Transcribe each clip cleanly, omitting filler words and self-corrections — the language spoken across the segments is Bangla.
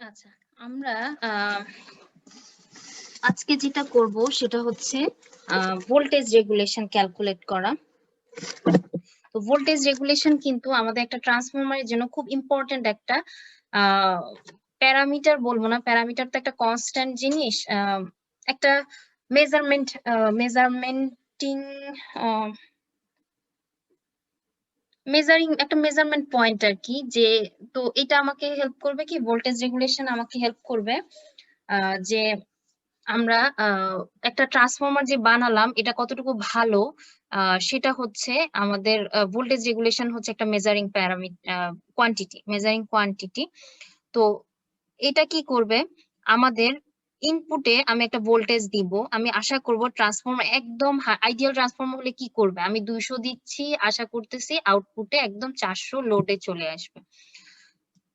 আচ্ছা, আমরা আজকে যেটা করব সেটা হচ্ছে ভোল্টেজ রেগুলেশন ক্যালকুলেট করা। তো ভোল্টেজ রেগুলেশন কিন্তু আমাদের একটা ট্রান্সফরমারের জন্য খুব ইম্পর্টেন্ট একটা প্যারামিটার, বলবো না প্যারামিটার, তো একটা কনস্ট্যান্ট জিনিস, একটা মেজারমেন্টিং একটা মেজারমেন্ট পয়েন্ট আর কি। যে তো এটা আমাকে হেল্প করবে কি, ভোল্টেজ রেগুলেশন আমাকে হেল্প করবে যে আমরা একটা ট্রান্সফরমার যে বানালাম এটা কতটুকু ভালো, সেটা হচ্ছে আমাদের ভোল্টেজ রেগুলেশন হচ্ছে একটা মেজারিং কোয়ান্টিটি। তো এটা কি করবে, আমাদের ইনপুটে আমি একটা ভোল্টেজ দিব, আমি আশা করব ট্রান্সফরমার একদম আইডিয়াল ট্রান্সফরমার হলে কি করবে, আমি 200 দিচ্ছি, আশা করতেছি আউটপুটে একদম 400 লোডে চলে আসবে।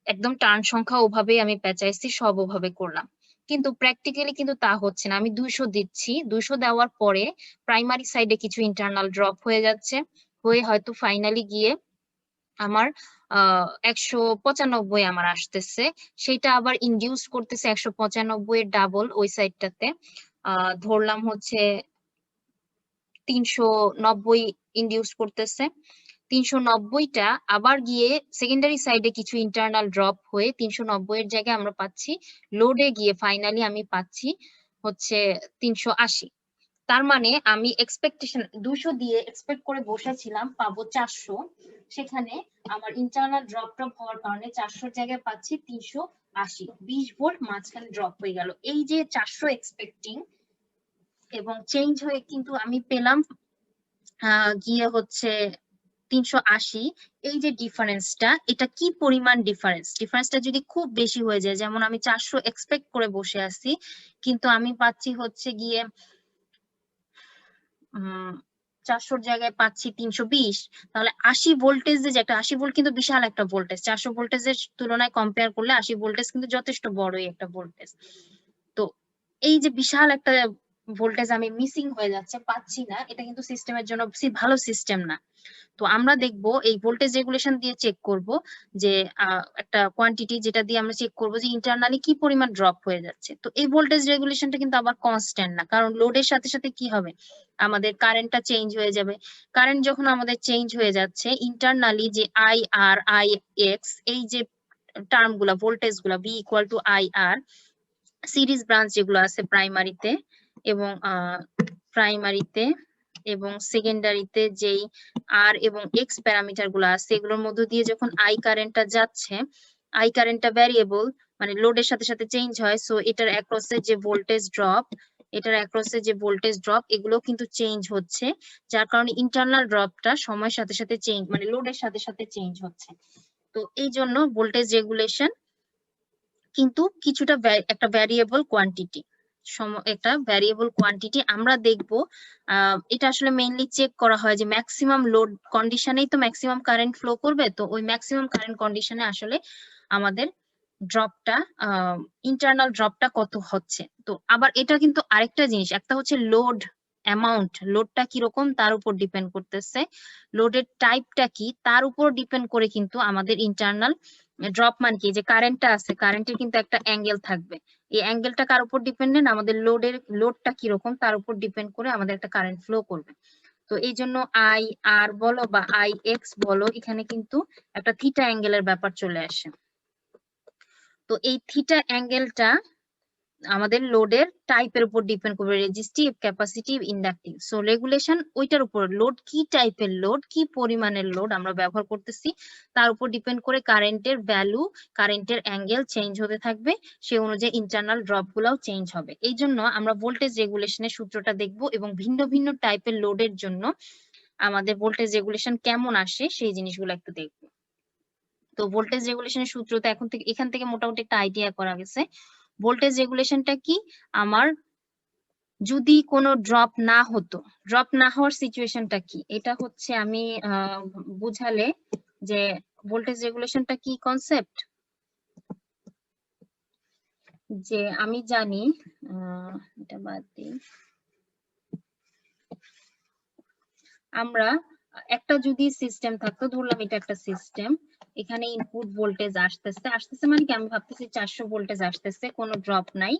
একদম টার্ন সংখ্যা ওভাবেই আমি পেঁচাইছি, সব ওভাবে করলাম, কিন্তু প্র্যাকটিক্যালি কিন্তু তা হচ্ছে না। আমি 200 দিচ্ছি, 200 দেওয়ার পরে প্রাইমারি সাইডে কিছু ইন্টারনাল ড্রপ হয়ে যাচ্ছে, হয়ে হয়তো ফাইনালি গিয়ে আমার 195 আমার আসতেছে, সেটা আবার ইনডিউস করতেছে 195 এর ডাবল ওই সাইডটাতে, ধরলাম হচ্ছে 390 ইনডিউস করতেছে। 390টা আবার গিয়ে সেকেন্ডারি সাইডে কিছু ইন্টারনাল ড্রপ হয়ে 390 এর জায়গায় আমরা পাচ্ছি লোডে গিয়ে ফাইনালি আমি পাচ্ছি হচ্ছে 380। তার মানে আমি এক্সপেকটেশন 200 দিয়ে এক্সপেক্ট করে বসেছিলাম পাবো 400, সেখানে আমার ইন্টারনাল ড্রপ হওয়ার কারণে 400 জায়গায় পাচ্ছি 380, 20 ভোল্ট মাঝখানে ড্রপ হয়ে গেল। এই যে 400 এক্সপেক্টিং এবং চেঞ্জ হয়ে কিন্তু আমি পেলাম গিয়ে হচ্ছে 380। এই যে ডিফারেন্সটা, এটা কি পরিমাণ ডিফারেন্সটা যদি খুব বেশি হয়ে যায়, যেমন আমি 400 এক্সপেক্ট করে বসে আছি কিন্তু আমি পাচ্ছি হচ্ছে গিয়ে 400 জায়গায় পাচ্ছি 320, তাহলে 80 ভোল্টেজ যে একটা 80 ভোল্ট কিন্তু বিশাল একটা ভোল্টেজ, 400 ভোল্টেজের তুলনায় কম্পেয়ার করলে 80 ভোল্টেজ কিন্তু যথেষ্ট বড়ই একটা ভোল্টেজ। তো এই যে বিশাল একটা ভোল্টেজ আমি মিসিং হয়ে যাচ্ছে, পাচ্ছি না, এটা কিন্তু সিস্টেমের জন্য ভালো সিস্টেম না। তো আমরা দেখব এই ভোল্টেজ রেগুলেশন দিয়ে চেক করব যে একটা কোয়ান্টিটি যেটা দিয়ে আমরা চেক করব যে ইন্টারনালি কি পরিমাণ ড্রপ হয়ে যাচ্ছে। তো এই ভোল্টেজ রেগুলেশনটা কিন্তু আবার কনস্ট্যান্ট না, কারণ লোডের সাথে সাথে কি হবে, আমাদের কারেন্টটা চেঞ্জ হয়ে যাবে। কারেন্ট যখন আমাদের চেঞ্জ হয়ে যাচ্ছে, ইন্টারনালি যে আই আর আই এক্স, এই যে টার্ম গুলা, ভোল্টেজ গুলা be equal to I R, series branch যেগুলো আছে প্রাইমারিতে এবং সেকেন্ডারিতে যেই আর এবং এক্স প্যারামিটার গুলো আছে, এগুলোর মধ্য দিয়ে যখন আই কারেন্টটা যাচ্ছে, আই কারেন্টটা ভ্যারিয়েবল, মানে লোডের সাথে সাথে চেঞ্জ হয়, সো এটার অ্যাক্রসে যে ভোল্টেজ ড্রপ এগুলো কিন্তু চেঞ্জ হচ্ছে, যার কারণে ইন্টারনাল ড্রপটা সময়ের সাথে সাথে চেঞ্জ, মানে লোডের সাথে সাথে চেঞ্জ হচ্ছে। তো এই জন্য ভোল্টেজ রেগুলেশন কিন্তু কিছুটা একটা ভ্যারিয়েবল কোয়ান্টিটি, আমরা দেখব এটা আসলে মেইনলি চেক করা হয় যে ম্যাক্সিমাম লোড কন্ডিশনেই তো ম্যাক্সিমাম কারেন্ট ফ্লো করবে, তো ওই ম্যাক্সিমাম কারেন্ট কন্ডিশনে আসলে আমাদের ড্রপটা ইন্টারনাল ড্রপটা কত হচ্ছে। তো আবার এটা কিন্তু আরেকটা জিনিস, একটা হচ্ছে লোড অ্যামাউন্ট, লোডটা কিরকম তার উপর ডিপেন্ড করতেছে, লোডের টাইপটা কি তার উপর ডিপেন্ড করে কিন্তু আমাদের ইন্টারনাল ড্রপ, মানে কি যে কারেন্টটা আছে, কারেন্টের কিন্তু একটা অ্যাঙ্গেল থাকবে, এই অ্যাঙ্গেলটা কার উপর ডিপেন্ডেন্ট, আমাদের লোডটা কিরকম তার উপর ডিপেন্ড করে আমাদের একটা কারেন্ট ফ্লো করবে। তো এই জন্য আই আর বলো বা আই এক্স বলো, এখানে কিন্তু একটা থিটা অ্যাঙ্গেলের ব্যাপার চলে আসে। তো এই থিটা অ্যাঙ্গেলটা আমাদের লোডের টাইপের উপর ডিপেন্ড করবে, resistive, capacitive, inductive. So regulation ওইটার উপর, লোড কি টাইপের লোড, কি পরিমাণের লোড আমরা ব্যবহার করতেছি তার উপর ডিপেন্ড করে কারেন্টের ভ্যালু, কারেন্টের অ্যাঙ্গেল চেঞ্জ হতে থাকবে, সে অনুযায়ী ইন্টারনাল ড্রপ গুলাও চেঞ্জ হবে। এই জন্য আমরা ভোল্টেজ রেগুলেশনের সূত্রটা দেখব এবং ভিন্ন ভিন্ন টাইপের লোডের জন্য আমাদের ভোল্টেজ রেগুলেশন কেমন আসে সেই জিনিসগুলো একটু দেখব। তো ভোল্টেজ রেগুলেশনের সূত্র তো এখান থেকে মোটামুটি একটা আইডিয়া করা গেছে। ভোল্টেজ রেগুলেশনটা কি, আমার যদি কোনো ড্রপ না হতো, ড্রপ না হওয়ার সিচুয়েশনটা কি, এটা হচ্ছে আমি বুঝালে যে ভোল্টেজ রেগুলেশনটা কি কনসেপ্ট, যে আমি জানি এটা বাদ দিই, আমরা একটা যদি সিস্টেম থাকতো, ধরলাম এটা একটা সিস্টেম, এখানে ইনপুট ভোল্টেজ আসতেছে মানে কি আমি ভাবতেছি 400 ভোল্টেজ আসতেছে, কোনো ড্রপ নাই।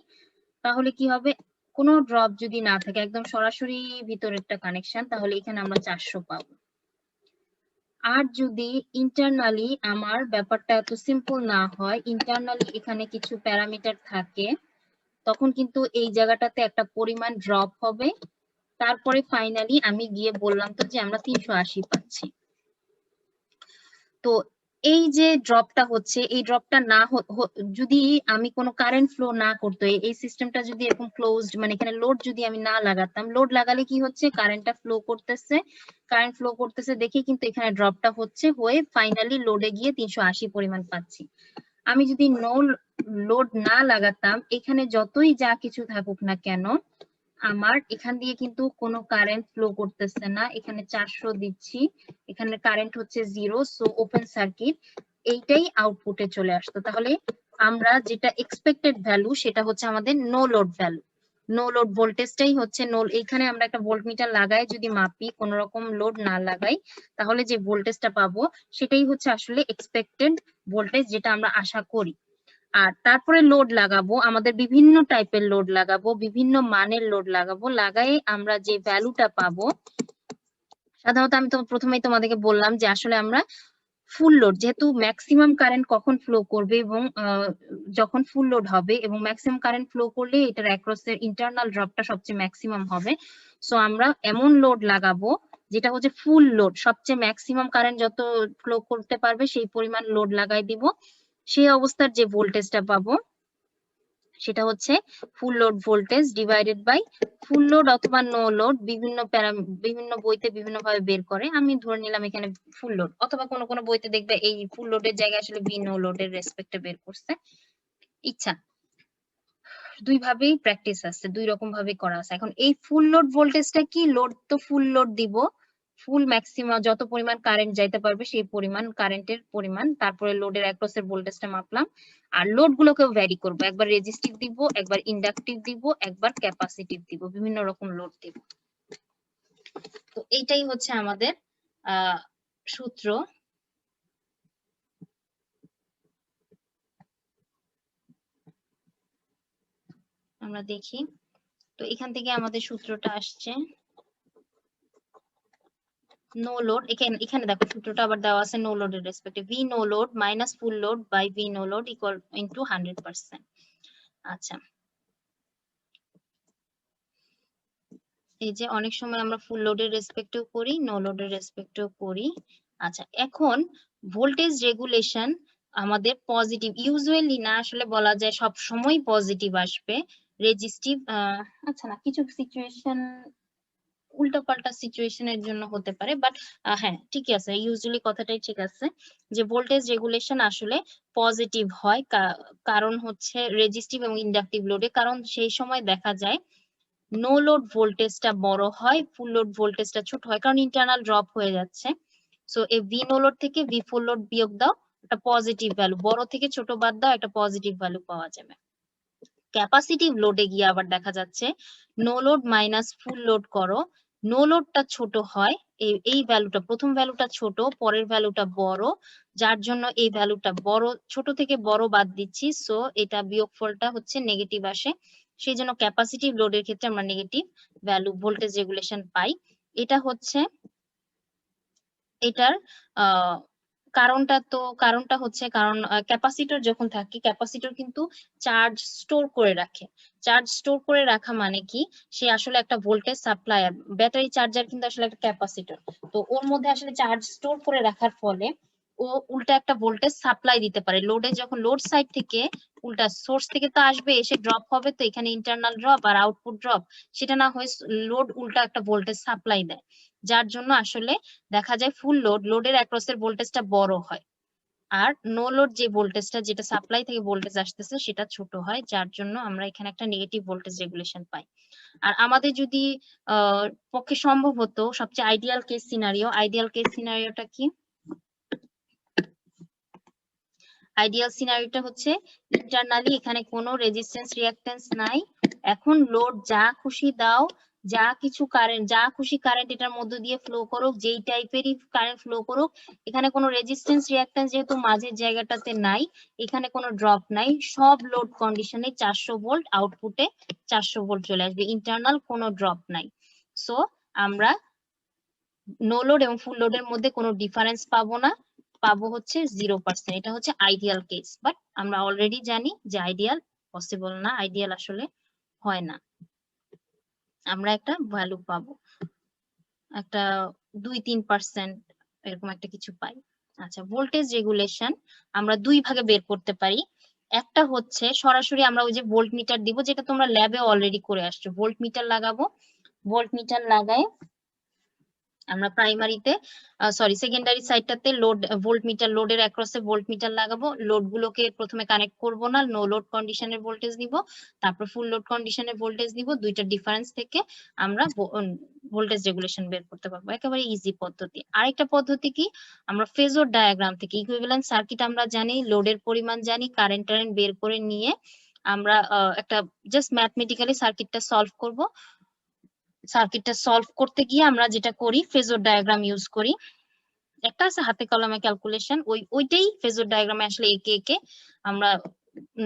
তাহলে কি হবে, কোনো ড্রপ যদি না থাকে একদম সরাসরি ভিতরেরটা কানেকশন, তাহলে এখানে আমরা 400 পাবো। আর যদি ইন্টারনালি আমার ব্যাপারটা এত সিম্পল না হয়, ইন্টারনালি এখানে কিছু প্যারামিটার থাকে, তখন কিন্তু এই জায়গাটাতে একটা পরিমাণ ড্রপ হবে। তারপরে ফাইনালি আমি গিয়ে বললাম তো যে আমরা 380 পাচ্ছি। তো এই যে ড্রপটা হচ্ছে, এই ড্রপটা না যদি আমি কোনো কারেন্ট ফ্লো না করতো, এই সিস্টেমটা যদি এরকম ক্লোজড, মানে এখানে লোড যদি আমি না লাগাতাম, লোড লাগালে কি হচ্ছে, কারেন্টটা ফ্লো করতেছে, কারেন্ট ফ্লো করতেছে দেখে কিন্তু এখানে ড্রপটা হচ্ছে, হয়ে ফাইনালি লোডে গিয়ে 380 পরিমাণ পাচ্ছি। আমি যদি নো লোড না লাগাতাম, এখানে যতই যা কিছু থাকুক না কেন, আমার এখান দিয়ে কিন্তু কোনো কারেন্ট ফ্লো করতেছে না। এখানে 400 দিচ্ছি, এখানে কারেন্ট হচ্ছে 0, সো ওপেন সার্কিট, এইটাই আউটপুটে চলে আসতো। তাহলে আমরা যেটা এক্সপেক্টেড ভ্যালু সেটা হচ্ছে আমাদের no load value, no load ভোল্টেজটাই হচ্ছে নো। এখানে আমরা একটা ভোল্টমিটার লাগাই যদি মাপি, কোনো রকম লোড না লাগাই, তাহলে যে ভোল্টেজটা পাবো সেটাই হচ্ছে আসলে এক্সপেক্টেড ভোল্টেজ, যেটা আমরা আশা করি। আর তারপরে লোড লাগাবো, আমাদের বিভিন্ন টাইপের লোড লাগাবো, বিভিন্ন মানের লোড লাগাবো, লাগাই আমরা যে ভ্যালুটা পাবো, সাধারণত আমি তো প্রথমেই তোমাদেরকে বললাম যে আসলে আমরা ফুল লোড, যেহেতু ম্যাক্সিমাম কারেন্ট কখন ফ্লো করবে এবং যখন ফুল লোড হবে, এবং ম্যাক্সিমাম কারেন্ট ফ্লো করলে এটার অ্যাক্রস এর ইন্টারনাল ড্রপটা সবচেয়ে ম্যাক্সিমাম হবে। সো আমরা এমন লোড লাগাবো যেটা হচ্ছে ফুল লোড, সবচেয়ে ম্যাক্সিমাম কারেন্ট যত ফ্লো করতে পারবে সেই পরিমাণ লোড লাগাই দিব। সেই অবস্থার যে ভোল্টেজটা পাবো সেটা হচ্ছে full load voltage divided by full load অথবা নো লোড, বিভিন্ন বইতে বিভিন্ন ভাবে বের করে। আমি ধরে নিলাম এখানে ফুল লোড, অথবা কোনো কোনো বইতে দেখবে এই ফুল লোডের জায়গায় আসলে বি নো লোডের রেসপেক্টে বের করছে। ইচ্ছা, দুই ভাবেই প্র্যাকটিস আছে, দুই রকম ভাবে করা আছে। এখন এই ফুল লোড ভোল্টেজটা কি, লোড তো ফুল লোড দিব, ফুল ম্যাক্সিমাম যত পরিমাণ কারেন্ট যাইতে পারবে সেই পরিমাণ কারেন্টের পরিমাণ, তারপরে লোডের অ্যাক্রস এর ভোল্টেজটা মাপলাম। আর লোড গুলোকেও ভ্যারি করবো, একবার রেজিস্টিভ দিব, একবার ইন্ডাকটিভ দিব, একবার ক্যাপাসিটিভ দিব, বিভিন্ন রকম লোড দিব। তো এইটাই হচ্ছে আমাদের সূত্র। আমরা দেখি, তো এখান থেকে আমাদের সূত্রটা আসছে নো লোড। এখানে দেখো সূত্রটা আবার দেওয়া আছে নো লোডের রেসপেক্টে, V no load minus full load by V no load equal into 100%। আচ্ছা, এই যে অনেক সময় আমরা ফুল লোডের রেসপেক্টেও করি, নো লোডের রেসপেক্টেও করি। আচ্ছা, এখন ভোল্টেজ রেগুলেশন আমাদের পজিটিভ, ইউজুয়ালি না আসলে বলা যায় সব সময় পজিটিভ আসবে, রেজিস্টিভ, আচ্ছা না, কিছু সিচুয়েশন উল্টাপাল্টা সিচুয়েশনের জন্য হতে পারে, বাট হ্যাঁ ঠিকই আছে, ইউজুয়ালি কথাটাই ঠিক আছে যে ভোল্টেজ রেগুলেশন আসলে পজিটিভ হয়, কারণ হচ্ছে রেজিস্টিভ এবং ইন্ডাকটিভ লোডে, কারণ সেই সময় দেখা যায় নো লোড ভোল্টেজটা বড় হয়, ফুল লোড ভোল্টেজটা ছোট হয়, কারণ ইন্টারনাল ড্রপ হয়ে যাচ্ছে। সো এই ভি নো লোড থেকে ভি ফুল লোড বিয়োগ দাও, একটা পজিটিভ ভ্যালু, বড় থেকে ছোট বাদ দাও, একটা পজিটিভ ভ্যালু পাওয়া যাবে। ক্যাপাসিটিভ লোডে গিয়ে আবার দেখা যাচ্ছে no load minus full load করো, নো লোডটা ছোট হয়, এই ভ্যালুটা, প্রথম ভ্যালুটা ছোট, পরের ভ্যালুটা বড়, যার জন্য এই ভ্যালুটা বড়, ছোট থেকে বড় বাদ দিচ্ছি, সো এটা বিয়োগফলটা হচ্ছে নেগেটিভ আসে। সেই জন্য ক্যাপাসিটিভ লোডের ক্ষেত্রে আমরা নেগেটিভ ভ্যালু ভোল্টেজ রেগুলেশন পাই। এটা হচ্ছে এটার কারণটা হচ্ছে, কারণ ক্যাপাসিটর যখন থাকে, ক্যাপাসিটর কিন্তু চার্জ স্টোর করে রাখে। চার্জ স্টোর করে রাখা মানে কি, সে আসলে একটা ভোল্টেজ সাপ্লায়ার, ব্যাটারি চার্জার কিন্তু আসলে একটা ক্যাপাসিটর। তো ওর মধ্যে আসলে চার্জ স্টোর করে রাখার ফলে ও উল্টা একটা ভোল্টেজ সাপ্লাই দিতে পারে লোডে, যখন লোড সাইড থেকে উল্টা সোর্স থেকে তো আসবে, এসে ড্রপ হবে, তো এখানে ইন্টারনাল ড্রপ আর আউটপুট ড্রপ, সেটা না হয়ে লোড উল্টা একটা ভোল্টেজ সাপ্লাই দেয়, যার জন্য আসলে দেখা যায় ফুল লোডের অ্যাক্রসের ভোল্টেজটা বড় হয়, আর নো লোড যে ভোল্টেজটা, যেটা সাপ্লাই থেকে ভোল্টেজ আসতেছে, সেটা ছোট হয়, যার জন্য আমরা এখানে একটা নেগেটিভ ভোল্টেজ রেগুলেশন পাই। আর আমাদের যদি পক্ষে সম্ভব হতো, সবচেয়ে আইডিয়াল কেস সিনারিওটা কি, আইডিয়াল সিনারিওটা হচ্ছে ইন্টারনালি এখানে কোনো রেজিস্ট্যান্স রিঅ্যাকট্যান্স নাই, এখন লোড যা খুশি দাও, যা কিছু কারেন্ট, যা খুশি কারেন্ট এটার মধ্য দিয়ে ফ্লো করুক, যেই টাইপেরই কারেন্ট ফ্লো করুক, এখানে কোনো রেজিস্ট্যান্স রিঅ্যাকট্যান্স যেহেতু মাঝের জায়গাটাতে নাই, এখানে কোনো ড্রপ নাই, সব লোড কন্ডিশনে 400 ভোল্ট, আউটপুটে 400 ভোল্ট চলে আসবে, ইন্টারনাল কোনো ড্রপ নাই। সো আমরা নো লোড এবং ফুল লোডের মধ্যে কোনো ডিফারেন্স পাবো না, পাবো হচ্ছে 0%। এটা হচ্ছে আইডিয়াল কেস, বাট আমরা অলরেডি জানি যে আইডিয়াল পসিবল না, আইডিয়াল আসলে হয় না। আমরা একটা ভ্যালু পাবো, একটা 2-3% এরকম একটা কিছু পাই। আচ্ছা, ভোল্টেজ রেগুলেশন আমরা দুই ভাগে বের করতে পারি। একটা হচ্ছে সরাসরি আমরা ওই যে ভোল্ট মিটার দিব, যেটা তোমরা ল্যাবে অলরেডি করে আসছো। ভোল্ট মিটার লাগাবো, ভোল্ট মিটার লাগাই আমরা প্রাইমারিতে সেকেন্ডারি সাইডটাতে লোড ভোল্ট মিটার, লোডের অ্যাক্রসে ভোল্ট মিটার লাগাবো। লোড গুলোকে প্রথমে কানেক্ট করব না, নো লোড কন্ডিশনের ভোল্টেজ নিব, তারপর ফুল লোড কন্ডিশনের ভোল্টেজ নিব। দুইটা ডিফারেন্স থেকে আমরা ভোল্টেজ রেগুলেশন বের করতে পারবো, একেবারে ইজি পদ্ধতি। আরেকটা পদ্ধতি কি, আমরা ফেজর ডায়াগ্রাম থেকে ইকুইভ্যালেন্ট সার্কিট আমরা জানি, লোডের পরিমাণ জানি, কারেন্ট টারেন্ট বের করে নিয়ে আমরা একটা জাস্ট ম্যাথমেটিক্যালি সার্কিটটা সলভ করব। সার্কিটটা সলভ করতে গিয়ে আমরা যেটা করি, ফেজর ডায়াগ্রাম ইউজ করি। একটা আছে হাতে কলমে ক্যালকুলেশন, ওইটাই ফেজর ডায়াগ্রামে আসলে একে একে আমরা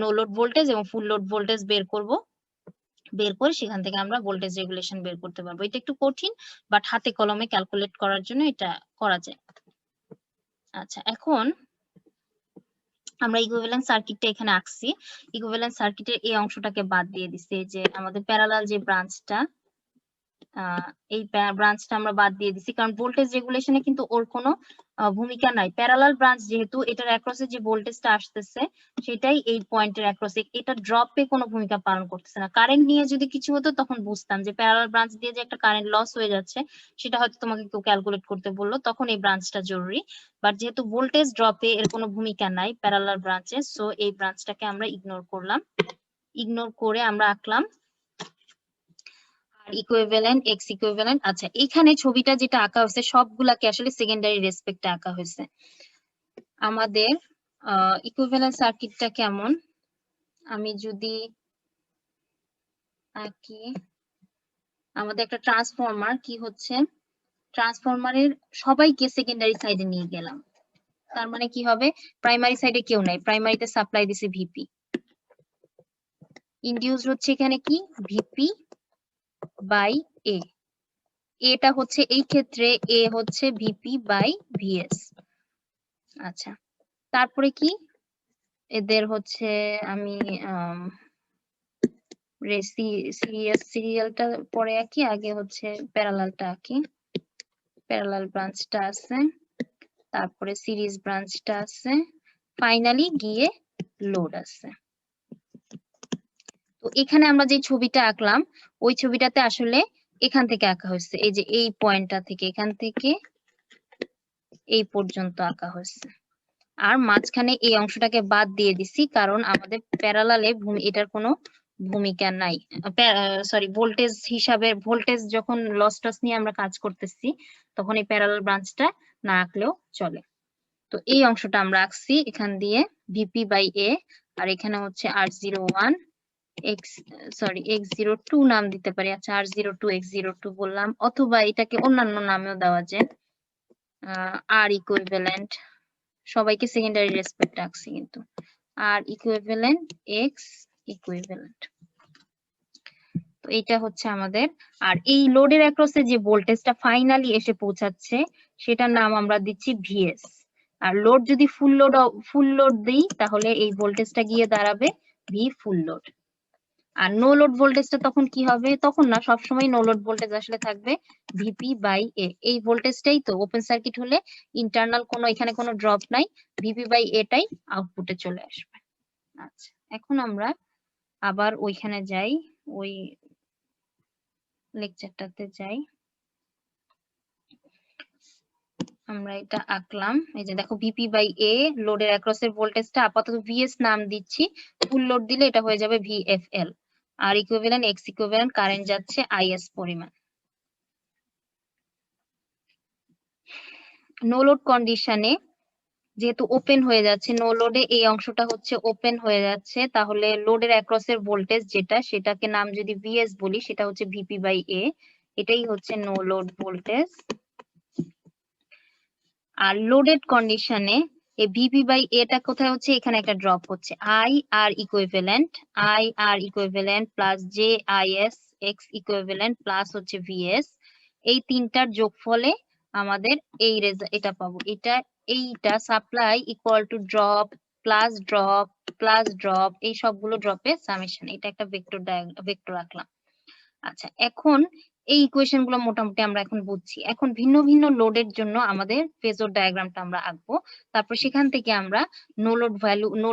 নো লোড ভোল্টেজ এবং ফুল লোড ভোল্টেজ বের করব, বের করে সেখান থেকে আমরা ভোল্টেজ রেগুলেশন বের করতে পারবো। এটা একটু কঠিন, বাট হাতে কলমে ক্যালকুলেট করার জন্য এটা করা যায়। আচ্ছা, এখন আমরা ইকুইভ্যালেন্ট সার্কিটটা এখানে আঁকছি। ইকুইভ্যালেন্ট সার্কিটের এই অংশটাকে বাদ দিয়ে দিচ্ছি, যে আমাদের প্যারালাল যে ব্রাঞ্চটা, এই ব্রাঞ্চটা আমরা বাদ দিয়ে দিছি, কারণ ভোল্টেজ রেগুলেশনে কিন্তু ওর কোনো ভূমিকা নাই। প্যারালাল ব্রাঞ্চ যেহেতু, এটার অ্যাক্রসে যে ভোল্টেজটা আসতেছে সেটাই এই পয়েন্টের অ্যাক্রসে, এটা ড্রপে কোনো ভূমিকা পালন করতেছে না। কারেন্ট নিয়ে যদি কিছু হতো তখন বুঝতাম যে প্যারালাল ব্রাঞ্চ দিয়ে যে একটা কারেন্ট লস হয়ে যাচ্ছে, সেটা হয়তো তোমাকে কেউ ক্যালকুলেট করতে বললো, তখন এই ব্রাঞ্চটা জরুরি। বাট যেহেতু ভোল্টেজ ড্রপে এর কোনো ভূমিকা নাই প্যারালাল ব্রাঞ্চে, সো এই ব্রাঞ্চটাকে আমরা ইগনোর করলাম। ইগনোর করে আমরা আঁকলাম ইকুইভ্যালেন্ট, এক্স ইকুইভ্যালেন্ট। আচ্ছা, এখানে ছবিটা যেটা আঁকা হয়েছে সবগুলাকে আসলে সেকেন্ডারি রেসপেক্টে আঁকা হয়েছে। আমাদের ইকুইভ্যালেন্ট সার্কিটটা কেমন, আমি যদি আঁকি, আমাদের একটা ট্রান্সফরমার কি হচ্ছে, ট্রান্সফরমারের সবাইকে সেকেন্ডারি সাইডে নিয়ে গেলাম। তার মানে কি হবে, প্রাইমারি সাইডে কেউ নাই, প্রাইমারিতে সাপ্লাই দিছে ভিপি, ইনডিউস হচ্ছে এখানে কি ভিপি বাই এ, এটা হচ্ছে এই ক্ষেত্রে এ হচ্ছে ভিপি বাই ভিএস। আচ্ছা, তারপরে কি এদের হচ্ছে, আমি সিরিয়ালটা পরে আঁকি, আগে হচ্ছে প্যারালালটা আঁকি। প্যারালাল ব্রাঞ্চটা আছে, তারপরে সিরিজ ব্রাঞ্চটা আছে, ফাইনালি গিয়ে লোড আছে। তো এখানে আমরা যে ছবিটা আঁকলাম, ওই ছবিটাতে আসলে এখান থেকে আঁকা হয়েছে, এই যে এই পয়েন্টটা থেকে এখান থেকে এই পর্যন্ত আঁকা হয়েছে। আর মাঝখানে এই অংশটাকে বাদ দিয়ে দিছি, কারণ আমাদের প্যারালালে এটার কোনো ভূমিকা নাই। সরি, ভোল্টেজ হিসাবে, ভোল্টেজ যখন লস টস নিয়ে আমরা কাজ করতেছি তখন এই প্যারালাল ব্রাঞ্চটা না আঁকলেও চলে। তো এই অংশটা আমরা আঁকছি এখান দিয়ে ভিপি বাই এ, আর এখানে হচ্ছে R01 X02 নাম দিতে পারি। আচ্ছা, R02 X02 বললাম, অথবা এটাকে অন্যান্য নামেও দেওয়া যায়, আর ইকুইভ্যালেন্ট, সবাইকে সেকেন্ডারি রেসপেক্ট রাখছি কিন্তু, আর ইকুইভ্যালেন্ট এক্স ইকুইভ্যালেন্ট। তো এটা হচ্ছে আমাদের, আর এই লোডের অ্যাক্রসে যে ভোল্টেজটা ফাইনালি এসে পৌঁছাচ্ছে সেটার নাম আমরা দিচ্ছি ভিএস। আর লোড যদি ফুল লোড দিই তাহলে এই ভোল্টেজটা গিয়ে দাঁড়াবে ভি ফুল লোড। আর নো লোড ভোল্টেজটা তখন কি হবে, তখন না, সবসময় নো লোড ভোল্টেজ আসলে থাকবে ভিপি বাই এ। এই ভোল্টেজটাই তো ওপেন সার্কিট হলে ইন্টারনাল কোনো, এখানে কোনো ড্রপ নাই, ভিপি বাই এটাই আউটপুটে চলে আসবে। আচ্ছা, এখন আমরা আবার ওইখানে যাই, ওই লেকচারটাতে যাই। আমরা এটা আঁকলাম, এই যে দেখো ভিপি বাই এ, লোডের অ্যাক্রসের ভোল্টেজটা আপাতত ভিএস নাম দিচ্ছি, ফুল লোড দিলে এটা হয়ে যাবে ভিএফএল। আর ইকুইভ্যালেন্ট এক্স ইকুইভ্যালেন্ট, কারেন্ট যাচ্ছে আইএস পরিমাণ। নো লোড কন্ডিশনে যেহেতু ওপেন হয়ে যাচ্ছে, নো লোডে এই অংশটা হচ্ছে ওপেন হয়ে যাচ্ছে, তাহলে লোডের অ্যাক্রসের ভোল্টেজ যেটা, সেটাকে নাম যদি ভিএস বলি, সেটা হচ্ছে ভিপি বাই এ, এটাই হচ্ছে নো লোড ভোল্টেজ। আর লোডেড কন্ডিশনে এই ভিপি বাই এটা কোথায় হচ্ছে, এখানে একটা ড্রপ হচ্ছে, I R equivalent plus J I S X equivalent plus হচ্ছে ভিএস, এই তিনটার যোগফলে আমাদের এই এটা পাবো। এইটা supply equal to drop plus drop এই সবগুলো ড্রপের সামেশন, এটা একটা ভেক্টর রাখলাম। আচ্ছা, এখন এই ইকুয়েশন গুলো মোটামুটি আমরা এখন বুঝছি। এখন ভিন্ন ভিন্ন লোডের জন্য আমাদের ফেজর ডায়াগ্রামটা আমরা আঁকবো, তারপর সেখান থেকে আমরা নো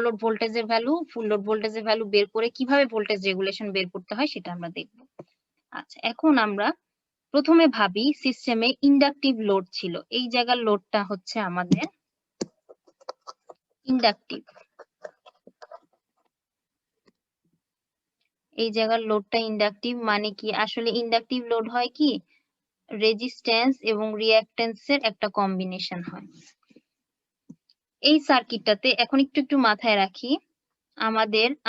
লোড ভোল্টেজের ভ্যালু, ফুল লোড ভোল্টেজের ভ্যালু বের করে কিভাবে ভোল্টেজ রেগুলেশন বের করতে হয় সেটা আমরা দেখব। আচ্ছা, এখন আমরা প্রথমে ভাবি সিস্টেমে ইন্ডাকটিভ লোড ছিল, এই জায়গার লোডটা হচ্ছে আমাদের ইন্ডাকটিভ, এই জায়গার লোডটা ইন্ডাকটিভ। মানে কি, আসলে ইন্ডাকটিভ লোড হয় কি, রেজিস্ট্যান্স এবং রিঅ্যাকট্যান্সের একটা কম্বিনেশন হয়। এই সার্কিটটাতে এখন একটু মাথায় রাখি,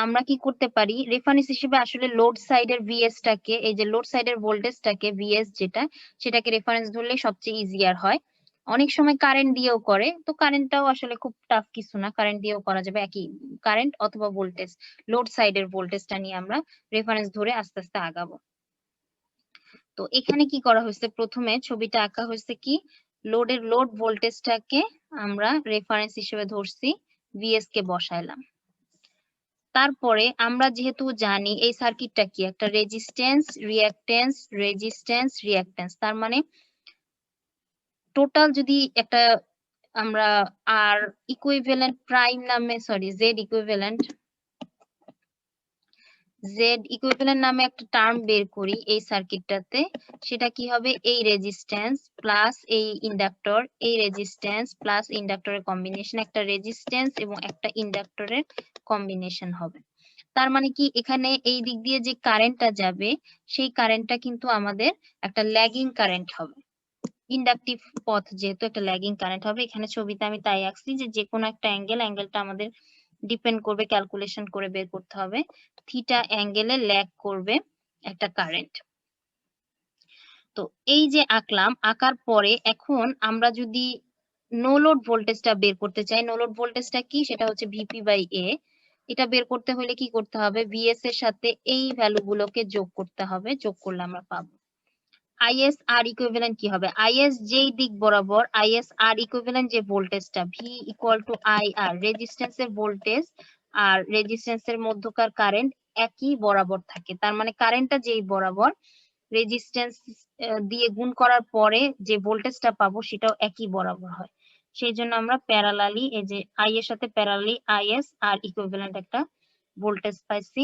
আমরা কি করতে পারি, রেফারেন্স হিসেবে আসলে লোড সাইডের ভিএস টাকে, এই যে লোড সাইডের ভোল্টেজটাকে ভিএস যেটা, সেটাকে রেফারেন্স ধরলে সবচেয়ে ইজিয়ার হয়। অনেক সময় কারেন্ট দিয়েও করে, তো কারেন্টটাও আসলে খুব টাফ কিছু না, কারেন্ট দিয়েও করা যাবে, একই কারেন্ট অথবা ভোল্টেজ, লোড সাইডের ভোল্টেজটা নিয়ে আমরা রেফারেন্স ধরে আস্তে আস্তে আগাবো। তো এখানে কি করা হয়েছে, প্রথমে ছবিটা আঁকা হয়েছে কি, লোড ভোল্টেজটাকে আমরা রেফারেন্স হিসেবে ধরছি, ভিএস কে বসাইলাম। তারপরে আমরা যেহেতু জানি এই সার্কিটটা কি, একটা রেজিস্ট্যান্স, তার মানে টোটাল যদি একটা আমরা আর ইকুইভ্যালেন্ট প্রাইম নামে, সরি জেড ইকুইভ্যালেন্ট নামে একটা টার্ম বের করি এই সার্কিটটাতে, সেটা কি হবে, এই রেজিস্ট্যান্স প্লাস এই ইন্ডাক্টরের কম্বিনেশন, একটা রেজিস্ট্যান্স এবং একটা ইন্ডাক্টরের কম্বিনেশন হবে। তার মানে কি, এখানে এই দিক দিয়ে যে কারেন্টটা যাবে, সেই কারেন্টটা কিন্তু আমাদের একটা ল্যাগিং কারেন্ট হবে, ইন্ডাকটিভ পথ যেহেতু একটা ল্যাগিং কারেন্ট হবে। এখানে ছবিতে আমি তাই আঁকছি যে কোনো একটা অ্যাঙ্গেলটা আমাদের ডিপেন্ড করবে, ক্যালকুলেশন করে বের করতে হবে, থিটা অ্যাঙ্গেলে ল্যাগ করবে একটা কারেন্ট। তো এই যে আঁকলাম, আঁকার পরে এখন আমরা যদি নো লোড ভোল্টেজটা বের করতে চাই, নো লোড ভোল্টেজটা কি, সেটা হচ্ছে ভিপি বাই এ। এটা বের করতে হলে কি করতে হবে, ভিএস এর সাথে এই ভ্যালু গুলোকে যোগ করতে হবে, যোগ করলে আমরা পাবো আইএস আর ইকুইভ্যালেন্ট কি হবে, আইএস যেই দিক বরাবর, আইএস আর ইকুইভ্যালেন্ট যে ভোল্টেজটা ভি ইকুয়াল টু আই আর, রেজিস্ট্যান্সের ভোল্টেজ আর রেজিস্ট্যান্সের মধ্যকার কারেন্ট একই বরাবর থাকে। তার মানে কারেন্টটা যেই বরাবর, রেজিস্ট্যান্স দিয়ে গুণ করার পরে যে ভোল্টেজটা পাবো সেটাও একই বরাবর হয়। সেই জন্য আমরা প্যারালালি, এই যে আই এর সাথে প্যারালালি আইএস আর ইকুইভ্যালেন্ট একটা ভোল্টেজ পাইছি।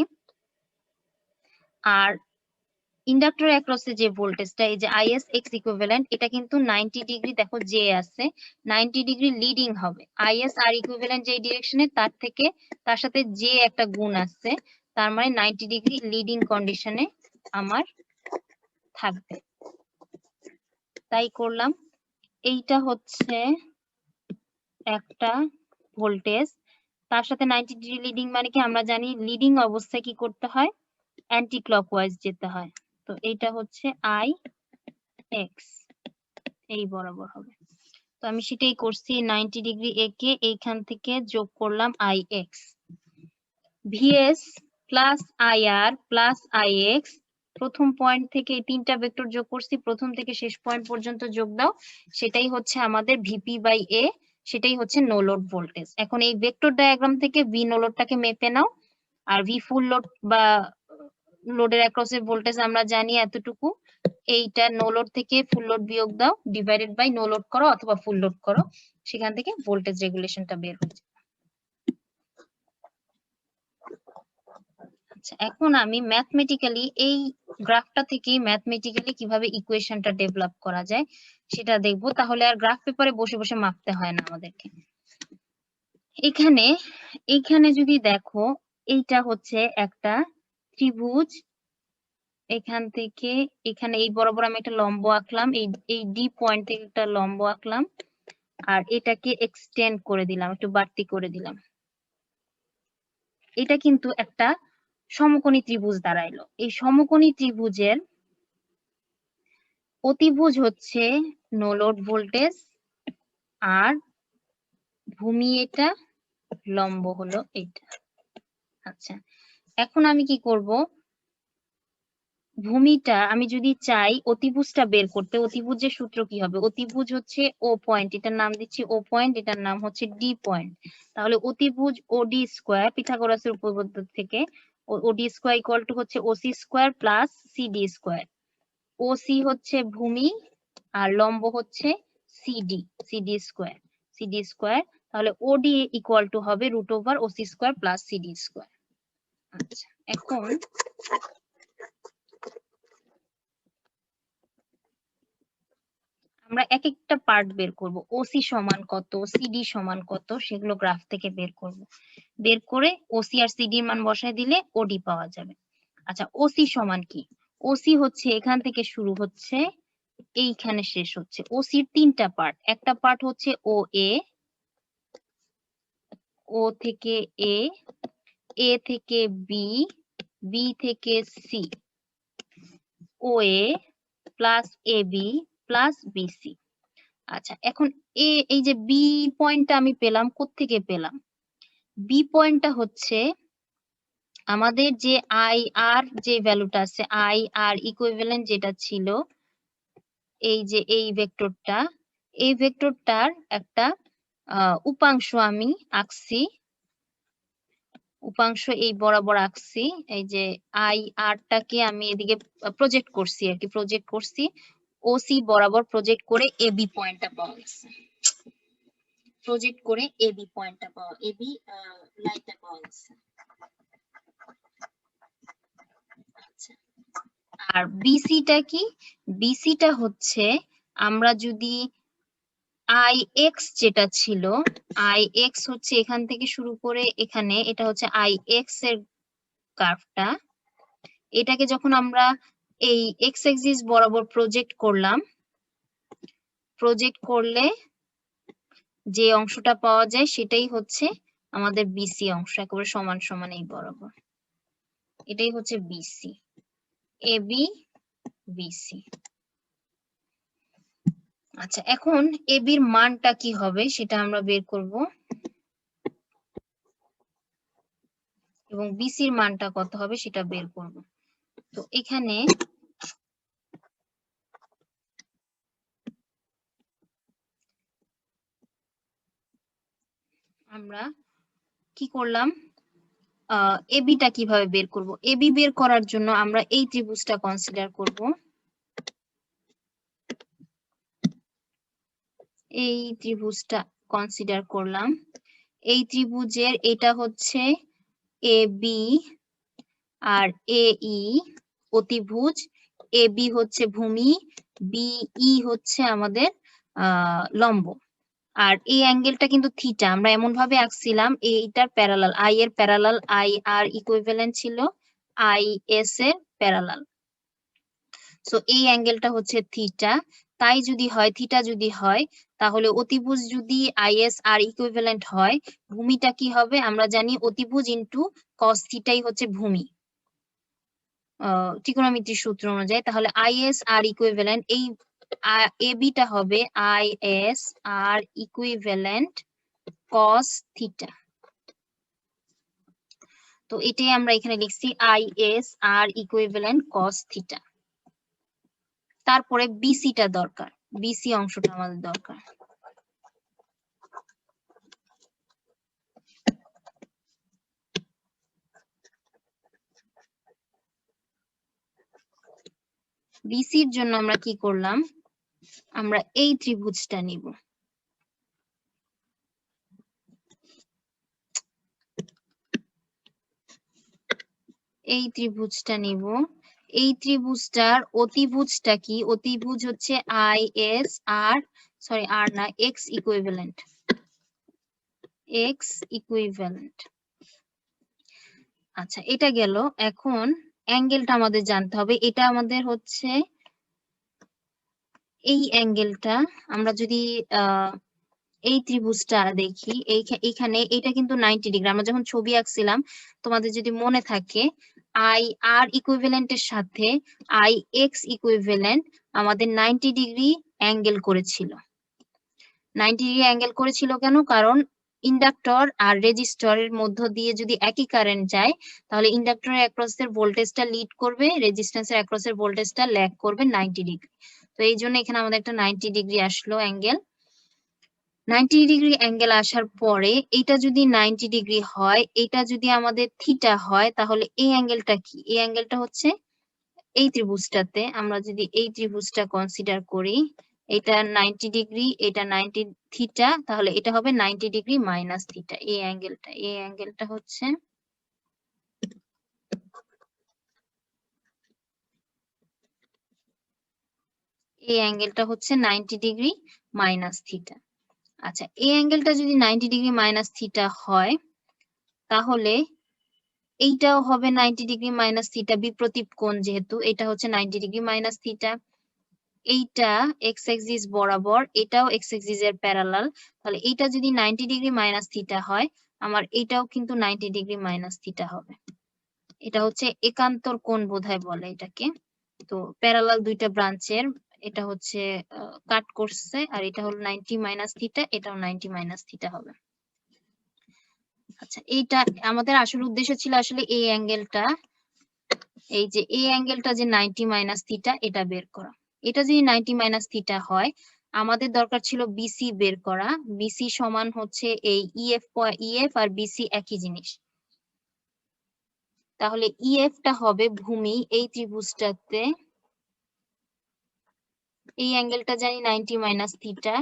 আর ইন্ডাক্টর অ্যাক্রসে যে ভোল্টেজটা, এই যে আইএস এক্স ইকুইভ্যালেন্ট, এটা কিন্তু 90 ডিগ্রি, দেখো জে আছে, 90 ডিগ্রি লিডিং হবে। আইএস আর ইকুইভ্যালেন্ট যে ডিরেকশনে, তার সাথে যে একটা গুণ আছে, তার মানে 90 ডিগ্রি লিডিং কন্ডিশনে আমার থাকবে। তাই করলাম, এইটা হচ্ছে একটা ভোল্টেজ, তার সাথে 90 ডিগ্রি লিডিং, মানে কি আমরা জানি লিডিং অবস্থায় কি করতে হয়, অ্যান্টি ক্লকওয়াইজ যেতে হয়। তো এইটা হচ্ছে আই এক্স, এই বরাবর হবে। তো আমি সেটাই করছি, 90 ডিগ্রি একে এইখান থেকে যোগ করলাম I X, VS plus I R plus I X, প্রথম পয়েন্ট থেকে এই তিনটা ভেক্টর যোগ করছি, প্রথম থেকে শেষ পয়েন্ট পর্যন্ত যোগ দাও, সেটাই হচ্ছে আমাদের ভিপি বাই এ, সেটাই হচ্ছে নো লোড ভোল্টেজ। এখন এই ভেক্টর ডায়াগ্রাম থেকে ভি নো লোডটাকে মেপে নাও, আর ভি ফুল লোড বা লোডের অ্যাক্রসের ভোল্টেজ আমরা জানি এতটুকু, এইটা নো লোড থেকে ফুল লোড বিয়োগ দাও, ডিভাইডেড বাই নো লোড করো অথবা ফুল লোড করো, সেখান থেকে ভোল্টেজ রেগুলেশনটা বের হচ্ছে। আচ্ছা, এখন আমি ম্যাথমেটিক্যালি এই গ্রাফটা থেকে ম্যাথমেটিক্যালি কিভাবে ইকুয়েশনটা ডেভেলপ করা যায় সেটা দেখবো, তাহলে আর গ্রাফ পেপারে বসে বসে মাপতে হয় না আমাদেরকে। এখানে যদি দেখো, এইটা হচ্ছে একটা ত্রিভুজ, এখান থেকে এখানে এই বরাবর আমি একটা লম্ব আঁকলাম, এই ডি পয়েন্ট থেকে একটা লম্ব আঁকলাম, আর এটাকে এক্সটেন্ড করে দিলাম, একটু বাড়তি করে দিলাম। এটা কিন্তু একটা সমকোণী ত্রিভুজ দাঁড়াইলো। এই সমকোণী ত্রিভুজের অতিভুজ হচ্ছে নো লোড ভোল্টেজ, আর ভূমি এটা, লম্ব হলো এটা। আচ্ছা, এখন আমি কি করব, ভূমিটা আমি যদি চাই অতিভুজটা বের করতে, অতিভুজের সূত্র কি হবে? অতিভুজ হচ্ছে ও পয়েন্ট, এটার নাম দিচ্ছি ও পয়েন্ট, এটার নাম হচ্ছে ডি পয়েন্ট। তাহলে অতিভুজ ওডি স্কোয়ার পিথাগোরাসের উপপাদ্য থেকে ওডি স্কোয়ার ইকুয়াল টু হচ্ছে OC square plus CD square. OC হচ্ছে ভূমি আর লম্ব হচ্ছে CD, CD square, CD square. তাহলে ওডি ইকুয়াল টু হবে root over OC square plus CD square. আচ্ছা, এখন আমরা এক একটা পার্ট বের করব, ওসি সমান কত, সিডি সমান কত, সেগুলো গ্রাফ থেকে বের করব। বের করে ওসি আর সিডি এর মান বসায় দিলে ওডি পাওয়া যাবে। আচ্ছা, ওসি সমান কি? ওসি হচ্ছে এখান থেকে শুরু হচ্ছে এইখানে শেষ হচ্ছে। ওসির তিনটা পার্ট, একটা পার্ট হচ্ছে ও এ, ও থেকে এ, এ থেকে বি, বি থেকে C, O A plus A B plus BC. আচ্ছা, এখন এই যে বি পয়েন্টটা আমি পেলাম, কোত্থেকে পেলাম? বি পয়েন্টটা হচ্ছে আমাদের যে আই আর যে ভ্যালুটা আছে, আই আর ইকুইভ্যালেন্ট যেটা ছিল, এই যে এই ভেক্টরটা, এই ভেক্টরটার একটা উপাংশ আমি আঁকছি, উপাংশ এই বরাবর আঁকছি। এই যে আই আরটাকে আমি এদিকে প্রজেক্ট করছি আর কি, প্রজেক্ট করছি ওসি বরাবর প্রজেক্ট করে এবি পয়েন্টটা পাওয়া গেছে, প্রজেক্ট করে এবি পয়েন্টটা পাওয়া, এবি লাইনটা পাওয়া গেছে। আচ্ছা, আর বিসিটা কি? বিসিটা হচ্ছে আমরা যদি আই এক্স যেটা ছিল, আই এক্স হচ্ছে এখান থেকে শুরু করে এখানে, এটা হচ্ছে আই এক্স এর কার্ভটা, এটাকে যখন আমরা এই এক্স অ্যাক্সিস বরাবর প্রজেক্ট করলাম, প্রজেক্ট করলে যে অংশটা পাওয়া যায় সেটাই হচ্ছে আমাদের বিসি অংশ, একেবারে সমান সমান এই বরাবর, এটাই হচ্ছে বিসি, এবি বিসি। আচ্ছা, এখন এবির মানটা কি হবে সেটা আমরা বের করব, এবং বিসির মানটা কত হবে সেটা বের করব। তো এখানে আমরা কি করলাম, এবিটা কিভাবে বের করব? এবি বের করার জন্য আমরা এই ত্রিভুজটা কনসিডার করব, এই ত্রিভুজটা কনসিডার করলাম। এই ত্রিভুজের এটা হচ্ছে এ বি আর এ ই অতিভুজ, এ বি হচ্ছে ভূমি, বিই হচ্ছে আমাদের লম্ব। আর এই অ্যাঙ্গেলটা কিন্তু থিটা, আমরা এমন ভাবে আঁকছিলাম এইটার প্যারালাল, আই এর প্যারালাল, আই আর ইকুইভ্যালেন্ট ছিল আই এস এর প্যারালাল। সো এই অ্যাঙ্গেলটা হচ্ছে থিটা। তাই যদি হয়, থিটা যদি হয়, তাহলে অতিভুজ যদি আইএস আর ইকুইভ্যালেন্ট হয়, ভূমিটা কি হবে? আমরা জানি অতিভুজ ইনটু কস থিটাই হচ্ছে ভূমি ত্রিকোণমিতির সূত্র অনুযায়ী। তাহলে আইএস আর ইকুইভ্যালেন্ট, এই এবিটা হবে IS R equivalent cos theta. তো এটাই আমরা এখানে লিখছি IS R equivalent cos theta. তারপরে বিসিটা দরকার, বিসি অংশটা আমাদের দরকার। বিসির জন্য আমরা কি করলাম, আমরা এই ত্রিভুজটা নিব, এই ত্রিভুজটা নিব। এই ত্রিভুজটার অতিভুজটা কি? অতিভুজ হচ্ছে আই এস আর, সরি আর না, এক্স ইকুইভ্যালেন্ট, এক্স ইকুইভ্যালেন্ট। আচ্ছা, এটা গেল। এখন অ্যাঙ্গেলটা আমাদের জানতে হবে, এটা আমাদের হচ্ছে এই অ্যাঙ্গেলটা, আমরা যদি এই ত্রিভুজটা দেখি, এইখানে এটা কিন্তু 90 ডিগ্রি। আমরা যখন ছবি আঁকছিলাম, তোমাদের যদি মনে থাকে, আই আর ইকুইভ্যালেন্টের সাথে আই এক্স ইকুইভ্যালেন্ট আমাদের 90 ডিগ্রি অ্যাঙ্গেল করেছিল। 90 ডিগ্রি অ্যাঙ্গেল করেছিল কেন? কারণ ইন্ডাক্টর আর রেজিস্টরের মধ্য দিয়ে যদি একই কারেন্ট যায়, তাহলে ইন্ডাক্টরের অ্যাক্রসের ভোল্টেজটা লিড করবে, রেজিস্ট্যান্সের অ্যাক্রসের ভোল্টেজটা ল্যাগ করবে 90 ডিগ্রি। তো এই জন্য এখানে আমাদের একটা 90 ডিগ্রি আসলো অ্যাঙ্গেল। 90 ডিগ্রি অ্যাঙ্গেল আসার পরে এটা যদি 90 ডিগ্রি হয়, এটা যদি আমাদের থিটা হয়, তাহলে এই অ্যাঙ্গেলটা কি? এই অ্যাঙ্গেলটা হচ্ছে এই ত্রিভুজটাতে, আমরা যদি এই ত্রিভুজটা কনসিডার করি, এটা 90 ডিগ্রি, এটা 90 থিটা, তাহলে এটা হবে 90 ডিগ্রি মাইনাস থিটা। এই অ্যাঙ্গেলটা হচ্ছে এই অ্যাঙ্গেলটা হচ্ছে 90 ডিগ্রি মাইনাস থিটা। আচ্ছা, এই অ্যাঙ্গেলটা যদি 90 ডিগ্রি মাইনাস থিটা হয়, তাহলে এইটাও হবে 90 ডিগ্রি মাইনাস থিটা, বিপরীত কোণ যেহেতু, এটা হচ্ছে 90 ডিগ্রি মাইনাস থিটা। এইটা এক্স এক্সিস বরাবর, এটাও এক্স এক্সিস এর প্যারালাল, তাহলে এইটা যদি 90 ডিগ্রি মাইনাস থিটা হয়, আমার এটাও কিন্তু 90 ডিগ্রি মাইনাস থিটা হবে। এটা হচ্ছে একান্তর কোণ বোধহয় বলে এটাকে। তো প্যারালাল দুইটা ব্রাঞ্চের, এটা হচ্ছে কাট করছে, আর এটা হলো 90 মাইনাস থিটা, এটাও 90 মাইনাস থিটা হবে। আচ্ছা, এইটা আমাদের আসল উদ্দেশ্য ছিল আসলে এই অ্যাঙ্গেলটা, এই যে এই অ্যাঙ্গেলটা যে 90 মাইনাস থিটা, এটা বের করা। এটা যদি 90 মাইনাস থিটা হয়, আমাদের দরকার ছিল বিসি বের করা। বিসি সমান হচ্ছে এই ইএফ আর বিসি একই জিনিস। তাহলে ইএফটা হবে ভূমি এই ত্রিভুজটাতে, এই অ্যাঙ্গেলটা জানি 90 মাইনাস থিটা,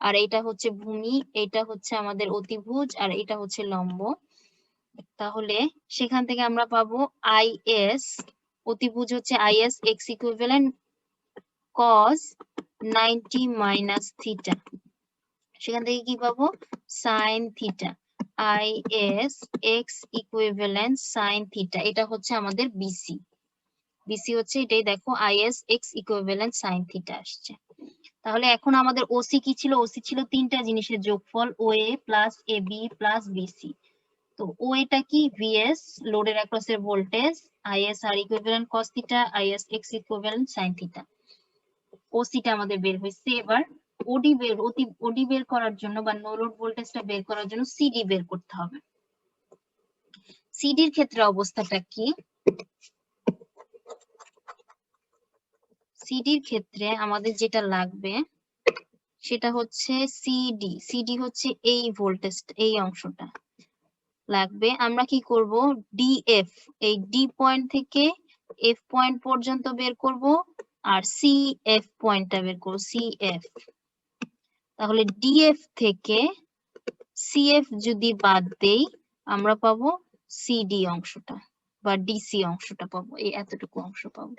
আর এটা হচ্ছে ভূমি, এটা হচ্ছে আমাদের অতিভুজ, আর এটা হচ্ছে লম্ব। তাহলে সেখান থেকে আমরা পাবো আইএস, অতিভুজ হচ্ছে is X equivalent cos 90 minus theta. সেখান থেকে কি পাবো? sin theta. IS X equivalent sin theta, এটা হচ্ছে আমাদের বিসি। বিসি হচ্ছে এটাই, দেখো is X equivalent sin theta আসছে। তাহলে এখন আমাদের ওসি কি ছিল? ওসি ছিল তিনটা জিনিসের যোগফল, OA plus AB plus BC. তো ওএটা কি? ভিএস, লোডের অ্যাক্রসের voltage, IS R equivalent cos theta, IS X equivalent sin theta. ওসিটা আমাদের বের হয়েছে। এবার ওডি বের করার জন্য বা নো লোড ভোল্টেজটা বের করার জন্য সিডি বের করতে হবে। সিডির ক্ষেত্রে অবস্থাটা কি? সিডির ক্ষেত্রে আমাদের যেটা লাগবে সেটা হচ্ছে সিডি। সিডি হচ্ছে এই ভোল্টেজ, এই অংশটা লাগবে। আমরা কি করব? ডিএফ, এই ডি পয়েন্ট থেকে এফ পয়েন্ট পর্যন্ত বের করব, আর সিএফ পয়েন্টটা বের করব, সিএফ। তাহলে ডিএফ থেকে সিএফ যদি বাদ দেই, আমরা পাবো সিডি অংশটা বা ডিসি অংশটা পাবো, এই এতটুকু অংশ পাবো,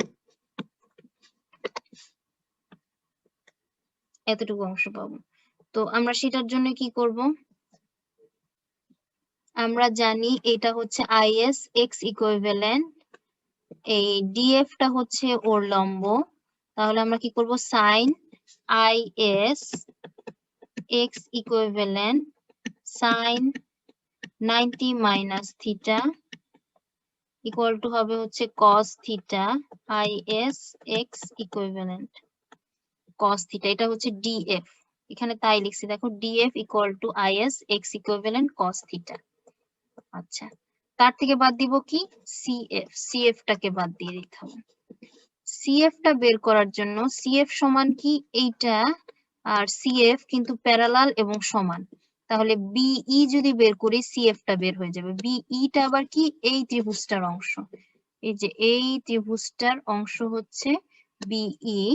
এতটুকু অংশ পাবো। তো আমরা সেটার জন্য কি করব? আমরা জানি এটা হচ্ছে আইএস এক্স ইকুইভ্যালেন্ট, এই ডিএফটা হচ্ছে ওর লম্ব। তাহলে আমরা কি করব? Sine IS X equivalent sine 90 minus theta equal to হবে হচ্ছে cos theta IS X equivalent cos theta. এটা হচ্ছে ডিএফ, এখানে তাই লিখছি, দেখো DF equal to IS X equivalent cos theta. আচ্ছা, তার থেকে বাদ দিব কি? সিএফ, সিএফ টাকে বাদ দিয়ে দিতে হবে। সিএফ টা বের করার জন্য, সিএফ সমান কি? এইটা আর সিএফ কিন্তু প্যারালাল এবং সমান। তাহলে বিই যদি বের করি, সিএফ টা বের হয়ে যাবে। বিই টা আবার কি? এই ত্রিভুজটার অংশ, এই যে এই ত্রিভুজটার অংশ হচ্ছে বিই,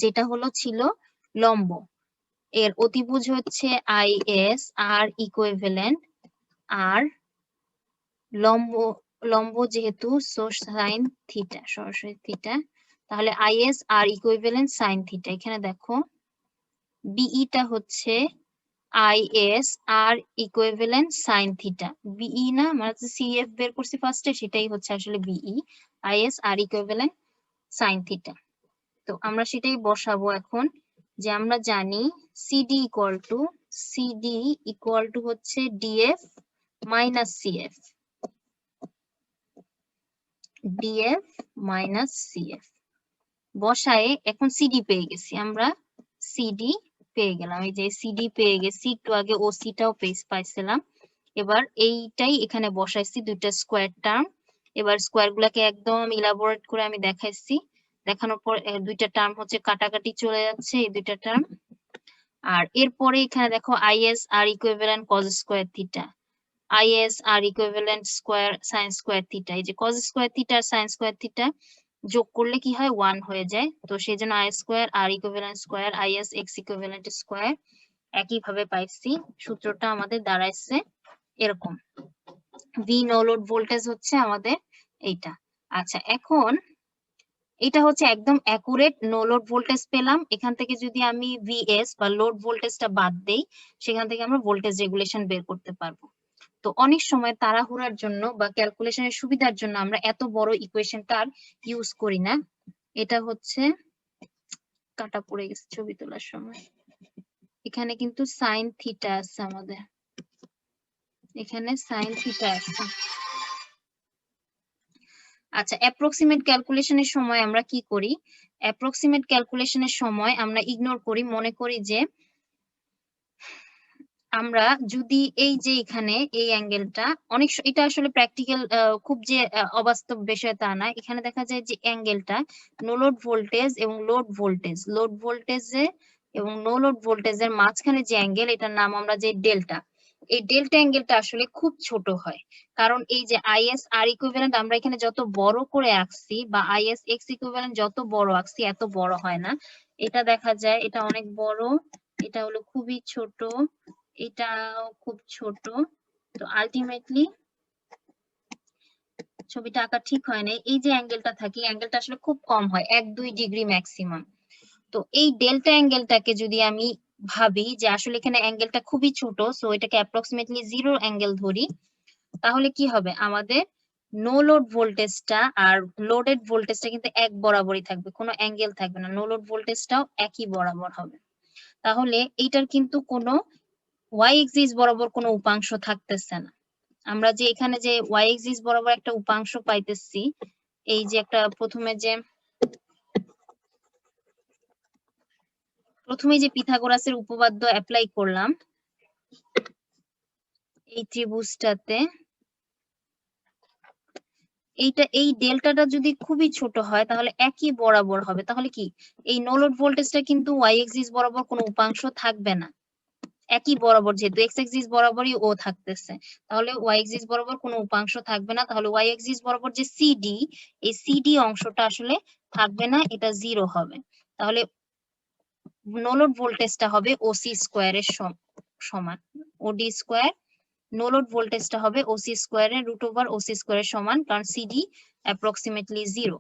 যেটা হলো ছিল লম্ব। এর অতিভুজ হচ্ছে আইএস আর ইকুইভ্যালেন্ট, আর লম্ব, লম্ব যেহেতু সাইন থিটা, সরাসরি থিটা। তাহলে IS R equivalent sine theta. এখানে দেখো বিইটা হচ্ছে IS R equivalent sine theta. BE না, আমরা সিএফ বের করছি ফার্স্টে, সেটাই হচ্ছে আসলে BE, IS R equivalent sine theta. তো আমরা সেটাই বসাবো এখন, যে আমরা জানি CD equal to CD equal to হচ্ছে DF minus CF, DF minus CF বসায়ে এখন সিডি পেয়ে গেছি আমরা, সিডি পেয়ে গেলাম, এই যে সিডি পেয়ে গেছি, একটু আগে ওসিটাও পাইছিলাম। এবার এইটাই এখানে বসাইছি দুইটা স্কোয়ার টার্ম। এবার স্কোয়ার গুলাকে একদম ইলাবোরেট করে আমি দেখাইছি, দেখানোর পর দুইটা টার্ম হচ্ছে কাটাকাটি চলে যাচ্ছে এই দুইটা টার্ম। আর এরপরে এখানে দেখো IS R equivalent cos square theta, IS R equivalent square sine square theta, এই যে কজ স্কোয়ার থিটা আর সাইন স্কোয়ার থিটা যোগ করলে কি হয় 1 হয়ে যায়। তো সেই জন্য I square R equivalent square IS X equivalent square একই ভাবে পাইছি। সূত্রটা আমাদের দাঁড়াইছে এরকম, ভি নো লোড ভোল্টেজ হচ্ছে আমাদের এইটা। আচ্ছা, এখন এটা হচ্ছে একদম অ্যাকুরেট নো লোড ভোল্টেজ পেলাম। এখান থেকে যদি আমি ভিএস বা লোড ভোল্টেজটা বাদ দেই, সেখান থেকে আমরা ভোল্টেজ রেগুলেশন বের করতে পারবো। তো অনেক সময় তাড়াহুড়ার জন্য বা ক্যালকুলেশনের সুবিধার জন্য আমরা এত বড় ইকুয়েশনটা আর ইউজ করি না। এটা হচ্ছে কাটা পড়ে গেছে ছবি তোলার সময়, এখানে কিন্তু সাইন থিটা আছে আমাদের, এখানে সাইন থিটা আছে। আচ্ছা, অ্যাপ্রক্সিমেট ক্যালকুলেশনের সময় আমরা কি করি? অ্যাপ্রক্সিমেট ক্যালকুলেশনের সময় আমরা ইগনোর করি, মনে করি যে আমরা যদি এই যে এখানে এই অ্যাঙ্গেলটা অনেক এটা আসলে প্র্যাকটিক্যাল খুব যে অবাস্তব বিষয় তা না। এখানে দেখা যায় যে অ্যাঙ্গেলটা নো লোড ভোল্টেজ এবং লোড ভোল্টেজে এবং নো লোড ভোল্টেজের মাঝখানে যে অ্যাঙ্গেল, এটার নাম আমরা যে ডেল্টা, এই ডেল্টা অ্যাঙ্গেলটা আসলে খুব ছোট হয়। কারণ এই যে আইএস আর ইকুইভ্যালেন্ট আমরা এখানে যত বড় করে আঁকছি বা আইএস এক্স ইকুইভ্যালেন্ট যত বড় আঁকছি এত বড় হয় না। এটা দেখা যায় এটা অনেক বড়, এটা হলো খুবই ছোট, এটাও খুব ছোট। তো আলটিমেটলি ছবিটা আঁকা ঠিক হয় না, এই যে অ্যাঙ্গেলটা থাকে অ্যাঙ্গেলটা আসলে খুব কম হয়, 1-2 ডিগ্রি ম্যাক্সিমাম। তো এই ডেল্টা অ্যাঙ্গেলটাকে যদি আমি ভাবি যে আসলে এখানে অ্যাঙ্গেলটা খুবই ছোট, সো এটাকে অ্যাপ্রক্সিমেটলি 0 অ্যাঙ্গেল ধরি, তাহলে কি হবে আমাদের নো লোড ভোল্টেজটা আর লোডেড ভোল্টেজটা কিন্তু এক বরাবরই থাকবে, কোনো অ্যাঙ্গেল থাকবে না, নো লোড ভোল্টেজটাও একই বরাবর হবে। তাহলে এইটার কিন্তু কোনো ওয়াই এক্সিস বরাবর কোনো উপাংশ থাকতেছে না। আমরা যে এখানে যে ওয়াই এক্সিস বরাবর একটা উপাংশ পাইতেছি, এই যে একটা প্রথমে যে পিথাগোরাসের উপপাদ্য অ্যাপ্লাই করলাম এই ত্রিভুজটাতে, এই ডেল্টাটা যদি খুবই ছোট হয় তাহলে একই বরাবর হবে, তাহলে কি এই নো লোড ভোল্টেজটা কিন্তু ওয়াই এক্সিস বরাবর কোনো উপাংশ থাকবে না, একই বরাবর যেহেতু এক্স এক্সিস বরাবরই ও থাকতেছে, তাহলে ওয়াই এক্সিস বরাবর কোনো উপাংশ থাকবে না। তাহলে ওয়াই এক্সিস বরাবর যে সিডি, এই সিডি অংশটা আসলে থাকবে না, এটা 0 হবে। তাহলে নো লোড ভোল্টেজটা হবে ওসি স্কোয়ারের সমান, ওডি স্কোয়ার নো লোড ভোল্টেজটা হবে ওসি স্কোয়ারের রুট ওভার ওসি স্কোয়ারের সমান, কারণ সিডি অ্যাপ্রক্সিমেটলি 0।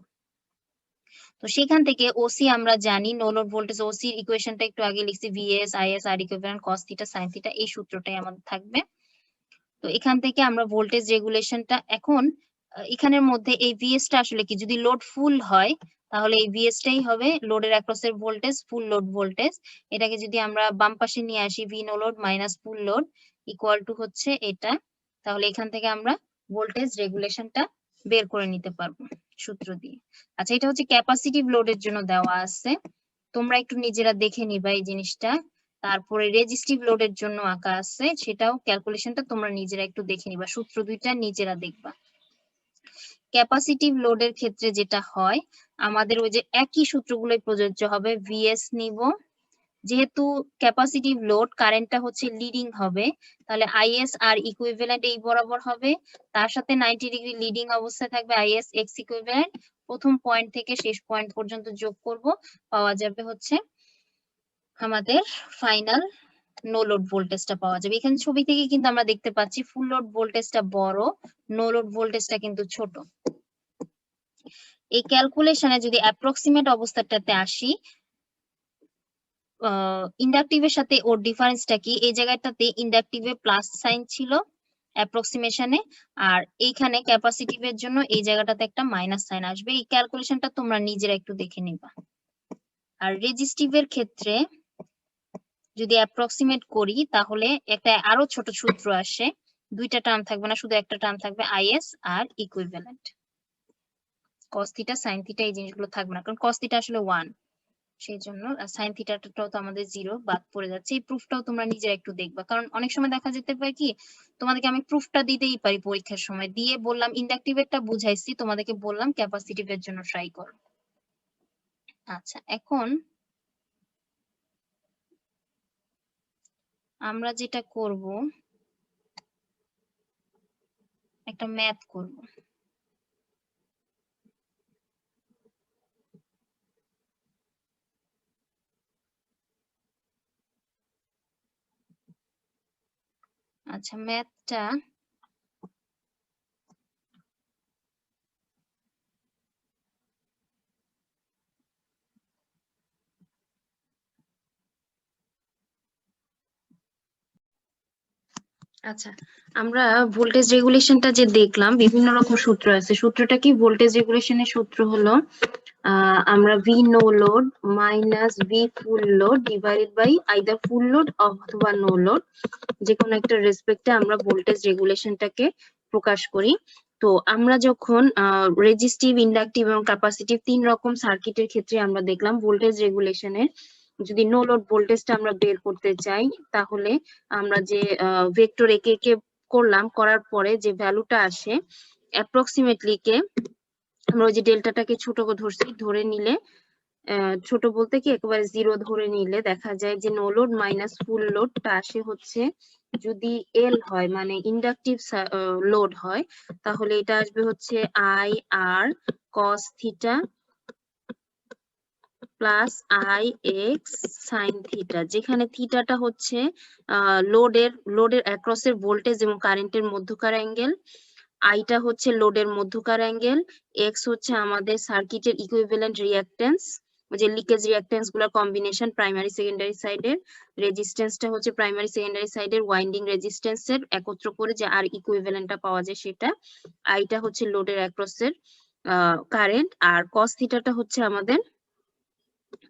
তো সেখান থেকে ওসি আমরা জানি, নো লোড ভোল্টেজ ওসির ইকুয়েশনটা একটু আগে লিখছি, VS IS R equivalent cos theta sine theta, এই সূত্রটাই আমাদের থাকবে। তো এখান থেকে আমরা ভোল্টেজ রেগুলেশনটা এখন এখানের মধ্যে এই ভিএসটা আসলে কি, যদি লোড ফুল হয় তাহলে এই ভিএসটাই হবে লোডের অ্যাক্রসের ভোল্টেজ, ফুল লোড ভোল্টেজ। এটাকে যদি আমরা বাম পাশে নিয়ে আসি, V no load minus full load equal to হচ্ছে এটা, তাহলে এখান থেকে আমরা ভোল্টেজ রেগুলেশনটা বের করে নিতে পারবো সূত্র দিয়ে। আচ্ছা, এটা হচ্ছে ক্যাপাসিটিভ লোডের জন্য দেওয়া আছে, তোমরা একটু নিজেরা দেখে নিবা এই জিনিসটা। তারপরে রেজিস্টিভ লোডের জন্য আঁকা আছে, সেটাও ক্যালকুলেশনটা তোমরা নিজেরা একটু দেখে নিবা, সূত্র দুইটা নিজেরা দেখবা। ক্যাপাসিটিভ লোডের ক্ষেত্রে যেটা হয় আমাদের ওই যে একই সূত্রগুলোই প্রযোজ্য হবে, ভিএস নিব, যেহেতু ক্যাপাসিটিভ লোড কারেন্টটা হচ্ছে লিডিং হবে, তাহলে আইএস আর ইকুইভ্যালেন্ট এই বরাবর হবে, তার সাথে 90 ডিগ্রি লিডিং অবস্থায় থাকবে আইএস এক্স ইকুইভ্যালেন্ট, প্রথম পয়েন্ট থেকে শেষ পয়েন্ট পর্যন্ত যোগ করব, পাওয়া যাবে হচ্ছে আমাদের ফাইনাল নো লোড ভোল্টেজটা পাওয়া যাবে। এখানে ছবি থেকে কিন্তু আমরা দেখতে পাচ্ছি ফুল লোড ভোল্টেজটা বড়, নো লোড ভোল্টেজটা কিন্তু ছোট। এই ক্যালকুলেশনে যদি অ্যাপ্রক্সিমেট অবস্থাটাতে আসি, ইন্ডাকটিভের সাথে ওর ডিফারেন্সটা কি, এই জায়গাটাতে ইন্ডাকটিভে প্লাস সাইন ছিল অ্যাপ্রক্সিমেশনে, আর এইখানে ক্যাপাসিটিভের জন্য এই জায়গাটাতে একটা মাইনাস সাইন আসবে। এই ক্যালকুলেশনটা তোমরা নিজেরা একটু দেখে নিবা। আর রেজিস্টিভের ক্ষেত্রে যদি অ্যাপ্রক্সিমেট করি তাহলে একটা আরো ছোট সূত্র আসে, দুইটা টার্ম থাকবে না, শুধু একটা টার্ম থাকবে IS R equivalent. Cos theta sine theta এই জিনিসগুলো থাকবে না, কারণ কস থিটা আসলে 1, সেই জন্য সাইন থিটাটাও তো আমাদের 0 বাদ পড়ে যাচ্ছে। এই প্রুফটাও তোমরা নিজেরা একটু দেখবা, কারণ অনেক সময় দেখা যেতে পারে কি তোমাদেরকে আমি প্রুফটা দিতেই পারি পরীক্ষার সময়, দিয়ে বললাম ইন্ডাকটিভেরটা বুঝাইছি, তোমাদেরকে বললাম ক্যাপাসিটিভের জন্য ট্রাই করো। আচ্ছা, এখন আমরা যেটা করব, একটা ম্যাথ করব। আচ্ছা, ম্যাথটা আচ্ছা, আমরা ভোল্টেজ রেগুলেশনটা যে দেখলাম, বিভিন্ন রকম সূত্র আছে। সূত্রটা কি? ভোল্টেজ রেগুলেশনের সূত্র হলো আমরা V no load minus V full load divided by either full load অথবা নো লোড, যে কোনো একটা রেসপেক্টে আমরা ভোল্টেজ রেগুলেশনটাকে প্রকাশ করি। তো আমরা যখন রেজিস্টিভ, ইন্ডাকটিভ এবং ক্যাপাসিটিভ 3 রকম সার্কিটের ক্ষেত্রে আমরা দেখলাম ভোল্টেজ রেগুলেশনের যদি নো লোড ভোল্টেজটা আমরা বের করতে চাই, তাহলে আমরা যে ভেক্টর একে একে করলাম, করার পরে যে ভ্যালুটা আসে অ্যাপ্রক্সিমেটলি কে আমরা ওই যে ডেল্টাটাকে ছোট ধরছি, ধরে নিলে ছোট বলতে কি একেবারে 0 ধরে নিলে দেখা যায় যে নো লোড মাইনাস ফুল লোডটা আসে হচ্ছে, যদি এল হয় মানে ইন্ডাকটিভ লোড হয়, তাহলে এটা আসবে হচ্ছে I R cos theta plus I X sine theta, যেখানে থিটাটা হচ্ছে লোডের অ্যাক্রসের ভোল্টেজ এবং কারেন্টের মধ্যকার অ্যাঙ্গেল, আইটা হচ্ছে লোডের মধ্যকার অ্যাঙ্গেল, এক্স হচ্ছে আমাদের সার্কিটের ইকুইভ্যালেন্ট রিঅ্যাকট্যান্স, যে লিকেজ রিঅ্যাকট্যান্স গুলোর কম্বিনেশন প্রাইমারি সেকেন্ডারি সাইডের, রেজিস্ট্যান্সটা হচ্ছে প্রাইমারি সেকেন্ডারি সাইডের ওয়াইন্ডিং রেজিস্ট্যান্সের একত্র করে যে আর ইকুইভ্যালেন্টটা পাওয়া যায় সেটা, আইটা হচ্ছে লোডের অ্যাক্রসের কারেন্ট, আর কস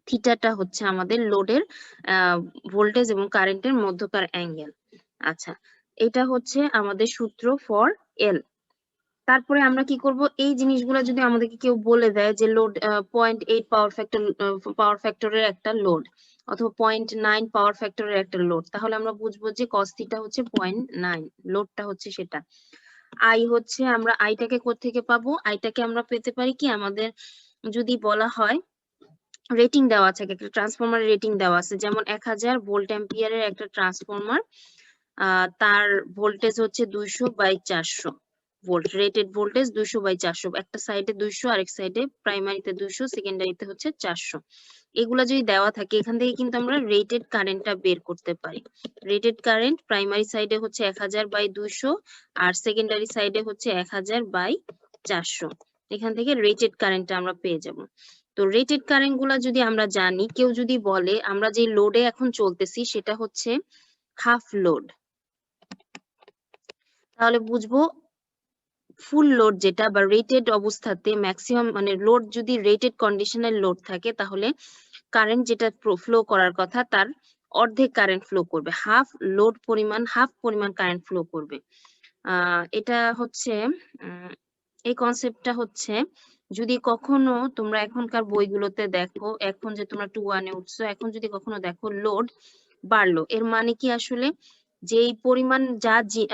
থিটাটা হচ্ছে আমাদের লোডের ভোল্টেজ এবং কারেন্টের মধ্যকার অ্যাঙ্গেল। আচ্ছা, এটা হচ্ছে আমাদের সূত্র ফর এল। তারপরে আমরা কি করব, এই জিনিসগুলো যদি আমাদেরকে কেউ বলে দেয় যে লোড 0.8 পাওয়ার ফ্যাক্টরের একটা লোড অথবা 0.9 পাওয়ার ফ্যাক্টরের একটা লোড, তাহলে আমরা বুঝবো যে কস থিটা হচ্ছে 0.9, লোডটা হচ্ছে সেটা। আই হচ্ছে আমরা আইটাকে কোত্থেকে পাবো? আইটাকে আমরা পেতে পারি কি, আমাদের যদি বলা হয় রেটিং দেওয়া আছে, একটা ট্রান্সফরমার রেটিং দেওয়া আছে, যেমন 1000 ভোল্ট অ্যাম্পিয়ারের একটা ট্রান্সফরমার, তার ভোল্টেজ হচ্ছে 200/400 ভোল্ট, রেটেড ভোল্টেজ 200/400, একটা সাইডে 200 আরেক সাইডে প্রাইমারিতে 200 সেকেন্ডারিতে হচ্ছে 400। এগুলা যদি দেওয়া থাকে এখান থেকে কিন্তু আমরা রেটেড কারেন্টটা বের করতে পারি। রেটেড কারেন্ট প্রাইমারি সাইডে হচ্ছে 1000/200 আর সেকেন্ডারি সাইডে হচ্ছে 1000/400, এখান থেকে রেটেড কারেন্টটা আমরা পেয়ে যাব। তো রেটেড কারেন্ট গুলা যদি আমরা জানি, কেউ যদি বলে আমরা যে লোডে এখন চলতেছি সেটা হচ্ছে হাফ লোড, তাহলে বুঝবো ফুল লোড যেটা বা রেটেড অবস্থাতে ম্যাক্সিমাম মানে লোড যদি রেটেড কন্ডিশনের লোড থাকে, তাহলে কারেন্ট যেটা ফ্লো করার কথা তার অর্ধেক কারেন্ট ফ্লো করবে, হাফ পরিমাণ কারেন্ট ফ্লো করবে। এটা হচ্ছে এই কনসেপ্টটা হচ্ছে, যদি কখনো তোমরা এখনকার বইগুলোতে দেখো, এখন যে তোমরা 2-1-এ উঠছো, এখন যদি কখনো দেখো লোড বাড়লো, এর মানে কি আসলে যেই পরিমাণ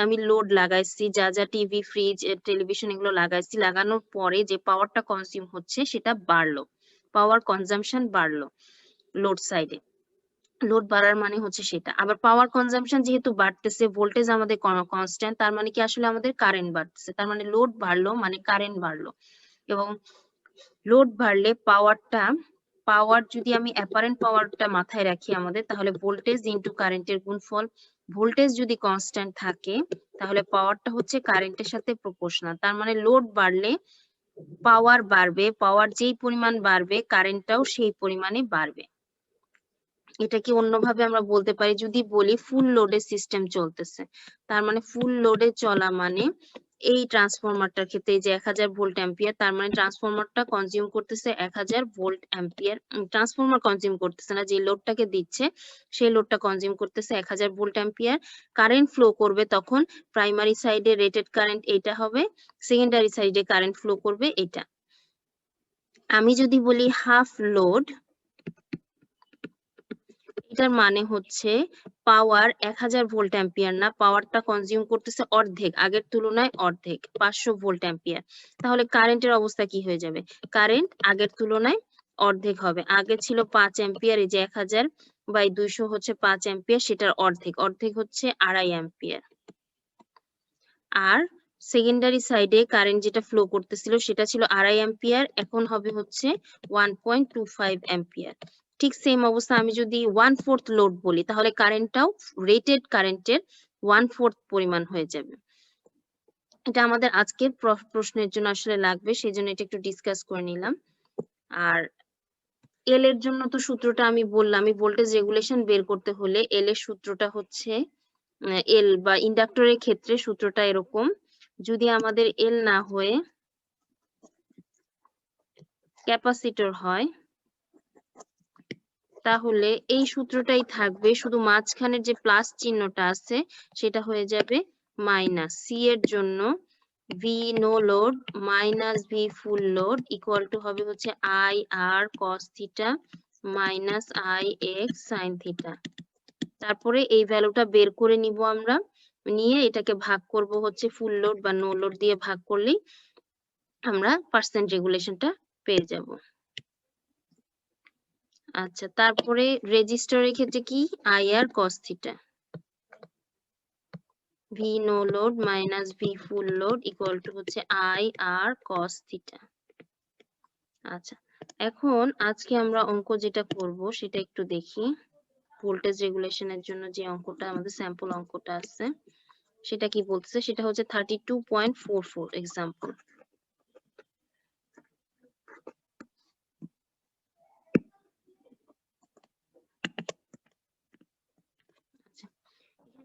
আমি লোড লাগাইছি, যা টিভি ফ্রিজ টেলিভিশন এগুলো লাগাইছি, লাগানোর পরে যে পাওয়ারটা কনজিউম হচ্ছে সেটা বাড়লো, পাওয়ার কনজাম্পশন বাড়লো লোড সাইডে। লোড বাড়ার মানে হচ্ছে সেটা। আবার পাওয়ার কনজাম্পশন যেহেতু বাড়তেছে, ভোল্টেজ আমাদের কনস্ট্যান্ট, তার মানে কি আসলে আমাদের কারেন্ট বাড়তেছে, তার মানে লোড বাড়লো মানে কারেন্ট বাড়লো। এবং লোড বাড়লে পাওয়ার যদি আমি অ্যাপারেন্ট পাওয়ারটা মাথায় রাখি আমাদের, তাহলে ভোল্টেজ ইনটু কারেন্টের গুণফল। ভোল্টেজ যদি কনস্ট্যান্ট থাকে তাহলে পাওয়ারটা হচ্ছে কারেন্টের সাথে প্রপোর্শনাল, তার মানে লোড বাড়লে পাওয়ার বাড়বে, পাওয়ার যেই পরিমাণ বাড়বে কারেন্টটাও সেই পরিমাণে বাড়বে। এটা কি অন্যভাবে আমরা বলতে পারি, যদি বলি ফুল লোডে সিস্টেম চলতেছে, তার মানে ফুল লোডে চলা মানে এই ট্রান্সফরমারটার ক্ষেত্রে এই যে 1000 ভোল্ট অ্যাম্পিয়ার, তার মানে ট্রান্সফরমারটা কনজিউম করতেছে 1000 ভোল্ট অ্যাম্পিয়ার। ট্রান্সফরমার কনজিউম করতেছে না, যে লোডটাকে দিচ্ছে সেই লোডটা কনজিউম করতেছে 1000 ভোল্ট অ্যাম্পিয়ার। কারেন্ট ফ্লো করবে তখন প্রাইমারি সাইডে রেটেড কারেন্ট এইটা হবে, সেকেন্ডারি সাইডে কারেন্ট ফ্লো করবে এটা। আমি যদি বলি হাফ লোড, এটার মানে হচ্ছে পাওয়ার 1000 ভোল্ট অ্যাম্পিয়ার না, পাওয়ারটা কনজিউম করতেছে অর্ধেক, আগের তুলনায় অর্ধেক 500 ভোল্ট অ্যাম্পিয়ার। তাহলে কারেন্টের অবস্থা কি হয়ে যাবে? কারেন্ট আগের তুলনায় অর্ধেক হবে। আগে ছিল 5 অ্যাম্পিয়ার, এই যে 1000/200 হচ্ছে 5 অ্যাম্পিয়ার, সেটার অর্ধেক, অর্ধেক হচ্ছে 2.5 অ্যাম্পিয়ার। আর সেকেন্ডারি সাইডে কারেন্ট যেটা ফ্লো করতেছিল সেটা ছিল 2.5 অ্যাম্পিয়ার, এখন হবে হচ্ছে 1.25 অ্যাম্পিয়ার। ঠিক সেম অবস্থা আমি যদি 1/4 লোড বলি তাহলে কারেন্টটাও রেটেড কারেন্টের 1/4 পরিমাণ হয়ে যাবে। এটা আমাদের আজকের প্রশ্নের জন্য আসলে লাগবে, সেই জন্য এটা একটু ডিসকাস করে নিলাম। আর এল এর জন্য তো সূত্রটা আমি বললাম, ভোল্টেজ রেগুলেশন বের করতে হলে এল এর সূত্রটা হচ্ছে এল বা ইন্ডাক্টরের ক্ষেত্রে সূত্রটা এরকম, যদি আমাদের এল না হয়ে ক্যাপাসিটর হয় তাহলে এই সূত্রটাই থাকবে, শুধু মাঝখানের যে প্লাস চিহ্নটা আছে সেটা হয়ে যাবে মাইনাস। সি এর জন্য V no load minus V full load equal to হবে হচ্ছে I R cos theta minus I X sine theta. তারপরে এই ভ্যালুটা বের করে নিব আমরা, নিয়ে এটাকে ভাগ করব হচ্ছে ফুল লোড বা নো লোড দিয়ে ভাগ করলেই আমরা পার্সেন্ট রেগুলেশনটা পেয়ে যাব। আচ্ছা, তারপরে রেজিস্টরের ক্ষেত্রে কি I R cos theta, V no load minus V full load equal to হচ্ছে আই আর কস থিটা। আচ্ছা, এখন আজকে আমরা অঙ্ক যেটা করব সেটা একটু দেখি। ভোল্টেজ রেগুলেশনের জন্য যে অঙ্কটা আমাদের স্যাম্পল অঙ্কটা আছে সেটা কি বলতেছে, সেটা হচ্ছে 32.44 এক্সাম্পল।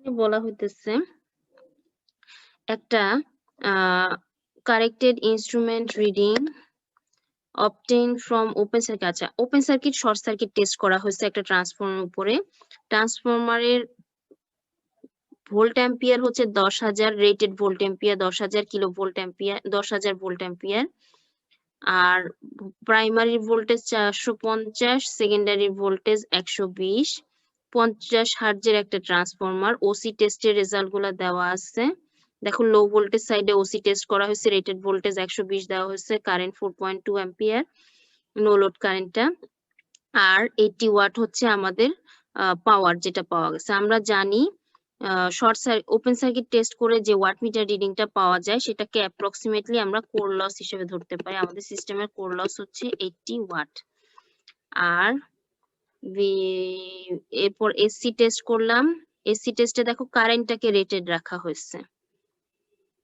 এখানে বলা হইতেছে একটা corrected instrument reading obtained from open circuit। আচ্ছা, open circuit short circuit test করা হয়েছে একটা ট্রান্সফরমার উপরে। ট্রান্সফরমারের ভোল্ট অ্যাম্পিয়ার হচ্ছে 10,000, rated volt ampere 10,000 kilo volt ampere, 10,000 volt ampere. আর প্রাইমারি ভোল্টেজ 450, সেকেন্ডারি ভোল্টেজ 120, 50 হার্টজের একটা ট্রান্সফরমার। ওসি টেস্টের রেজাল্ট গুলা দেওয়া আছে। দেখো লো ভোল্টেজ সাইডে ওসি টেস্ট করা হয়েছে, রেটেড ভোল্টেজ 120 দেওয়া হয়েছে, কারেন্ট 4.2 অ্যাম্পিয়ার, নো লোড কারেন্টটা। আর 80 ওয়াট হচ্ছে আমাদের পাওয়ার যেটা পাওয়া গেছে। আমরা জানি ওপেন সার্কিট টেস্ট করে যে ওয়াট মিটার রিডিংটা পাওয়া যায় সেটাকে অ্যাপ্রক্সিমেটলি আমরা কোর লস হিসেবে ধরতে পারি। আমাদের সিস্টেমের কোর লস হচ্ছে 80 ওয়াট। আর এরপর এসি টেস্ট করলাম। এসি টেস্টে দেখো কারেন্টটাকে রেটেড রাখা হয়েছে।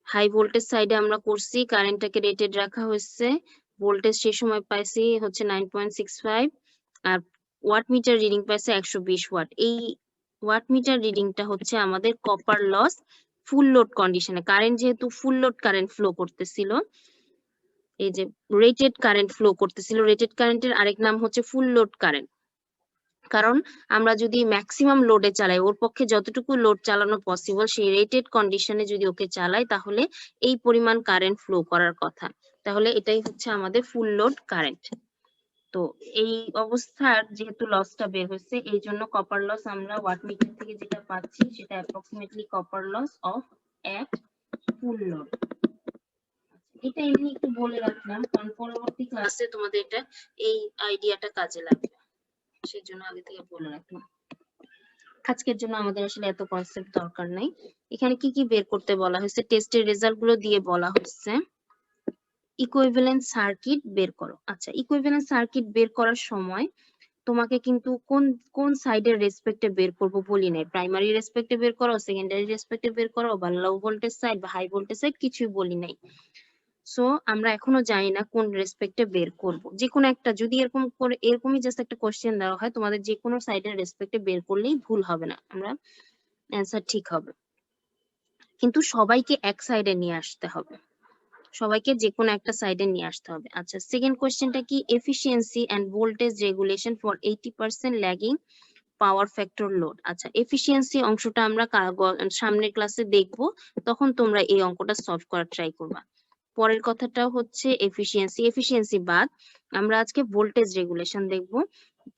হাই ভোল্টেজ সাইডে আমরা করছি, কারেন্টটাকে রেটেড রাখা হয়েছে। ভোল্টেজ সেই সময় পাইছি হচ্ছে 9.65 আর ওয়াট মিটার রিডিং পাইছে 120 ওয়াট। এই ওয়াট মিটার রিডিংটা হচ্ছে আমাদের কপার লস ফুল লোড কন্ডিশনে। কারেন্ট যেহেতু ফুল লোড কারেন্ট ফ্লো করতেছিল, এই যে রেটেড কারেন্ট ফ্লো করতেছিল, রেটেড কারেন্টের আরেক নাম হচ্ছে ফুল লোড কারেন্ট। কারণ আমরা যদি ম্যাক্সিমাম লোডে চালাই, ওর পক্ষে যতটুকু লোড চালানো পসিবল সেই রেটেড কন্ডিশনে যদি ওকে চালাই তাহলে এই পরিমাণ কারেন্ট ফ্লো করার কথা। তাহলে এটাই হচ্ছে আমাদের ফুল লোড কারেন্ট। তো এই অবস্থার যেহেতু লসটা বের হয়েছে, এই জন্য কপার লস আমরা ওয়াট মিটার থেকে যেটা পাচ্ছি সেটা approximately copper loss of at full load. এটা এমনি একটু বলে রাখলাম, কারণ পরবর্তী ক্লাসে তোমাদের এটা এই আইডিয়াটা কাজে লাগবে, সেই জন্য আগে থেকে বলে রাখলাম। আজকের জন্য আমাদের আসলে এত কনসেপ্ট দরকার নাই। এখানে কি কি বের করতে বলা হয়েছে, টেস্টের রেজাল্ট গুলো দিয়ে বলা হচ্ছে ইকুইভ্যালেন্ট সার্কিট বের করো। আচ্ছা, ইকুইভ্যালেন্ট সার্কিট বের করার সময় তোমাকে কিন্তু কোন সাইডের রেসপেক্টে বের করবো বলি নাই। প্রাইমারি রেসপেক্টে বের করো, সেকেন্ডারি রেসপেক্টে বের করো, বা লো ভোল্টেজ সাইড বা হাই ভোল্টেজ সাইড, কিছুই বলি নাই। সো আমরা এখনো জানি না কোন রেসপেক্টে বের করব। যে কোনো একটা, যদি এরকম করে এরকমই জাস্ট একটা কোশ্চেন দেওয়া হয়, তোমাদের যে কোনো সাইডের রেসপেক্টে বের করলেই ভুল হবে না, আমরা অ্যান্সার ঠিক হবে। কিন্তু সবাইকে এক সাইডে নিয়ে আসতে হবে, সবাইকে যে কোনো একটা সাইডে নিয়ে আসতে হবে। আচ্ছা, সেকেন্ড কোয়েশ্চেনটা কি, efficiency and voltage regulation for 80% lagging power factor load. আচ্ছা, এফিসিয়েন্সি অংশটা আমরা সামনের ক্লাসে দেখব, তখন তোমরা এই অঙ্কটা সলভ করার ট্রাই করবা। পরের কথাটা হচ্ছে এফিসিয়েন্সি বাদ আমরা আজকে ভোল্টেজ রেগুলেশন দেখব।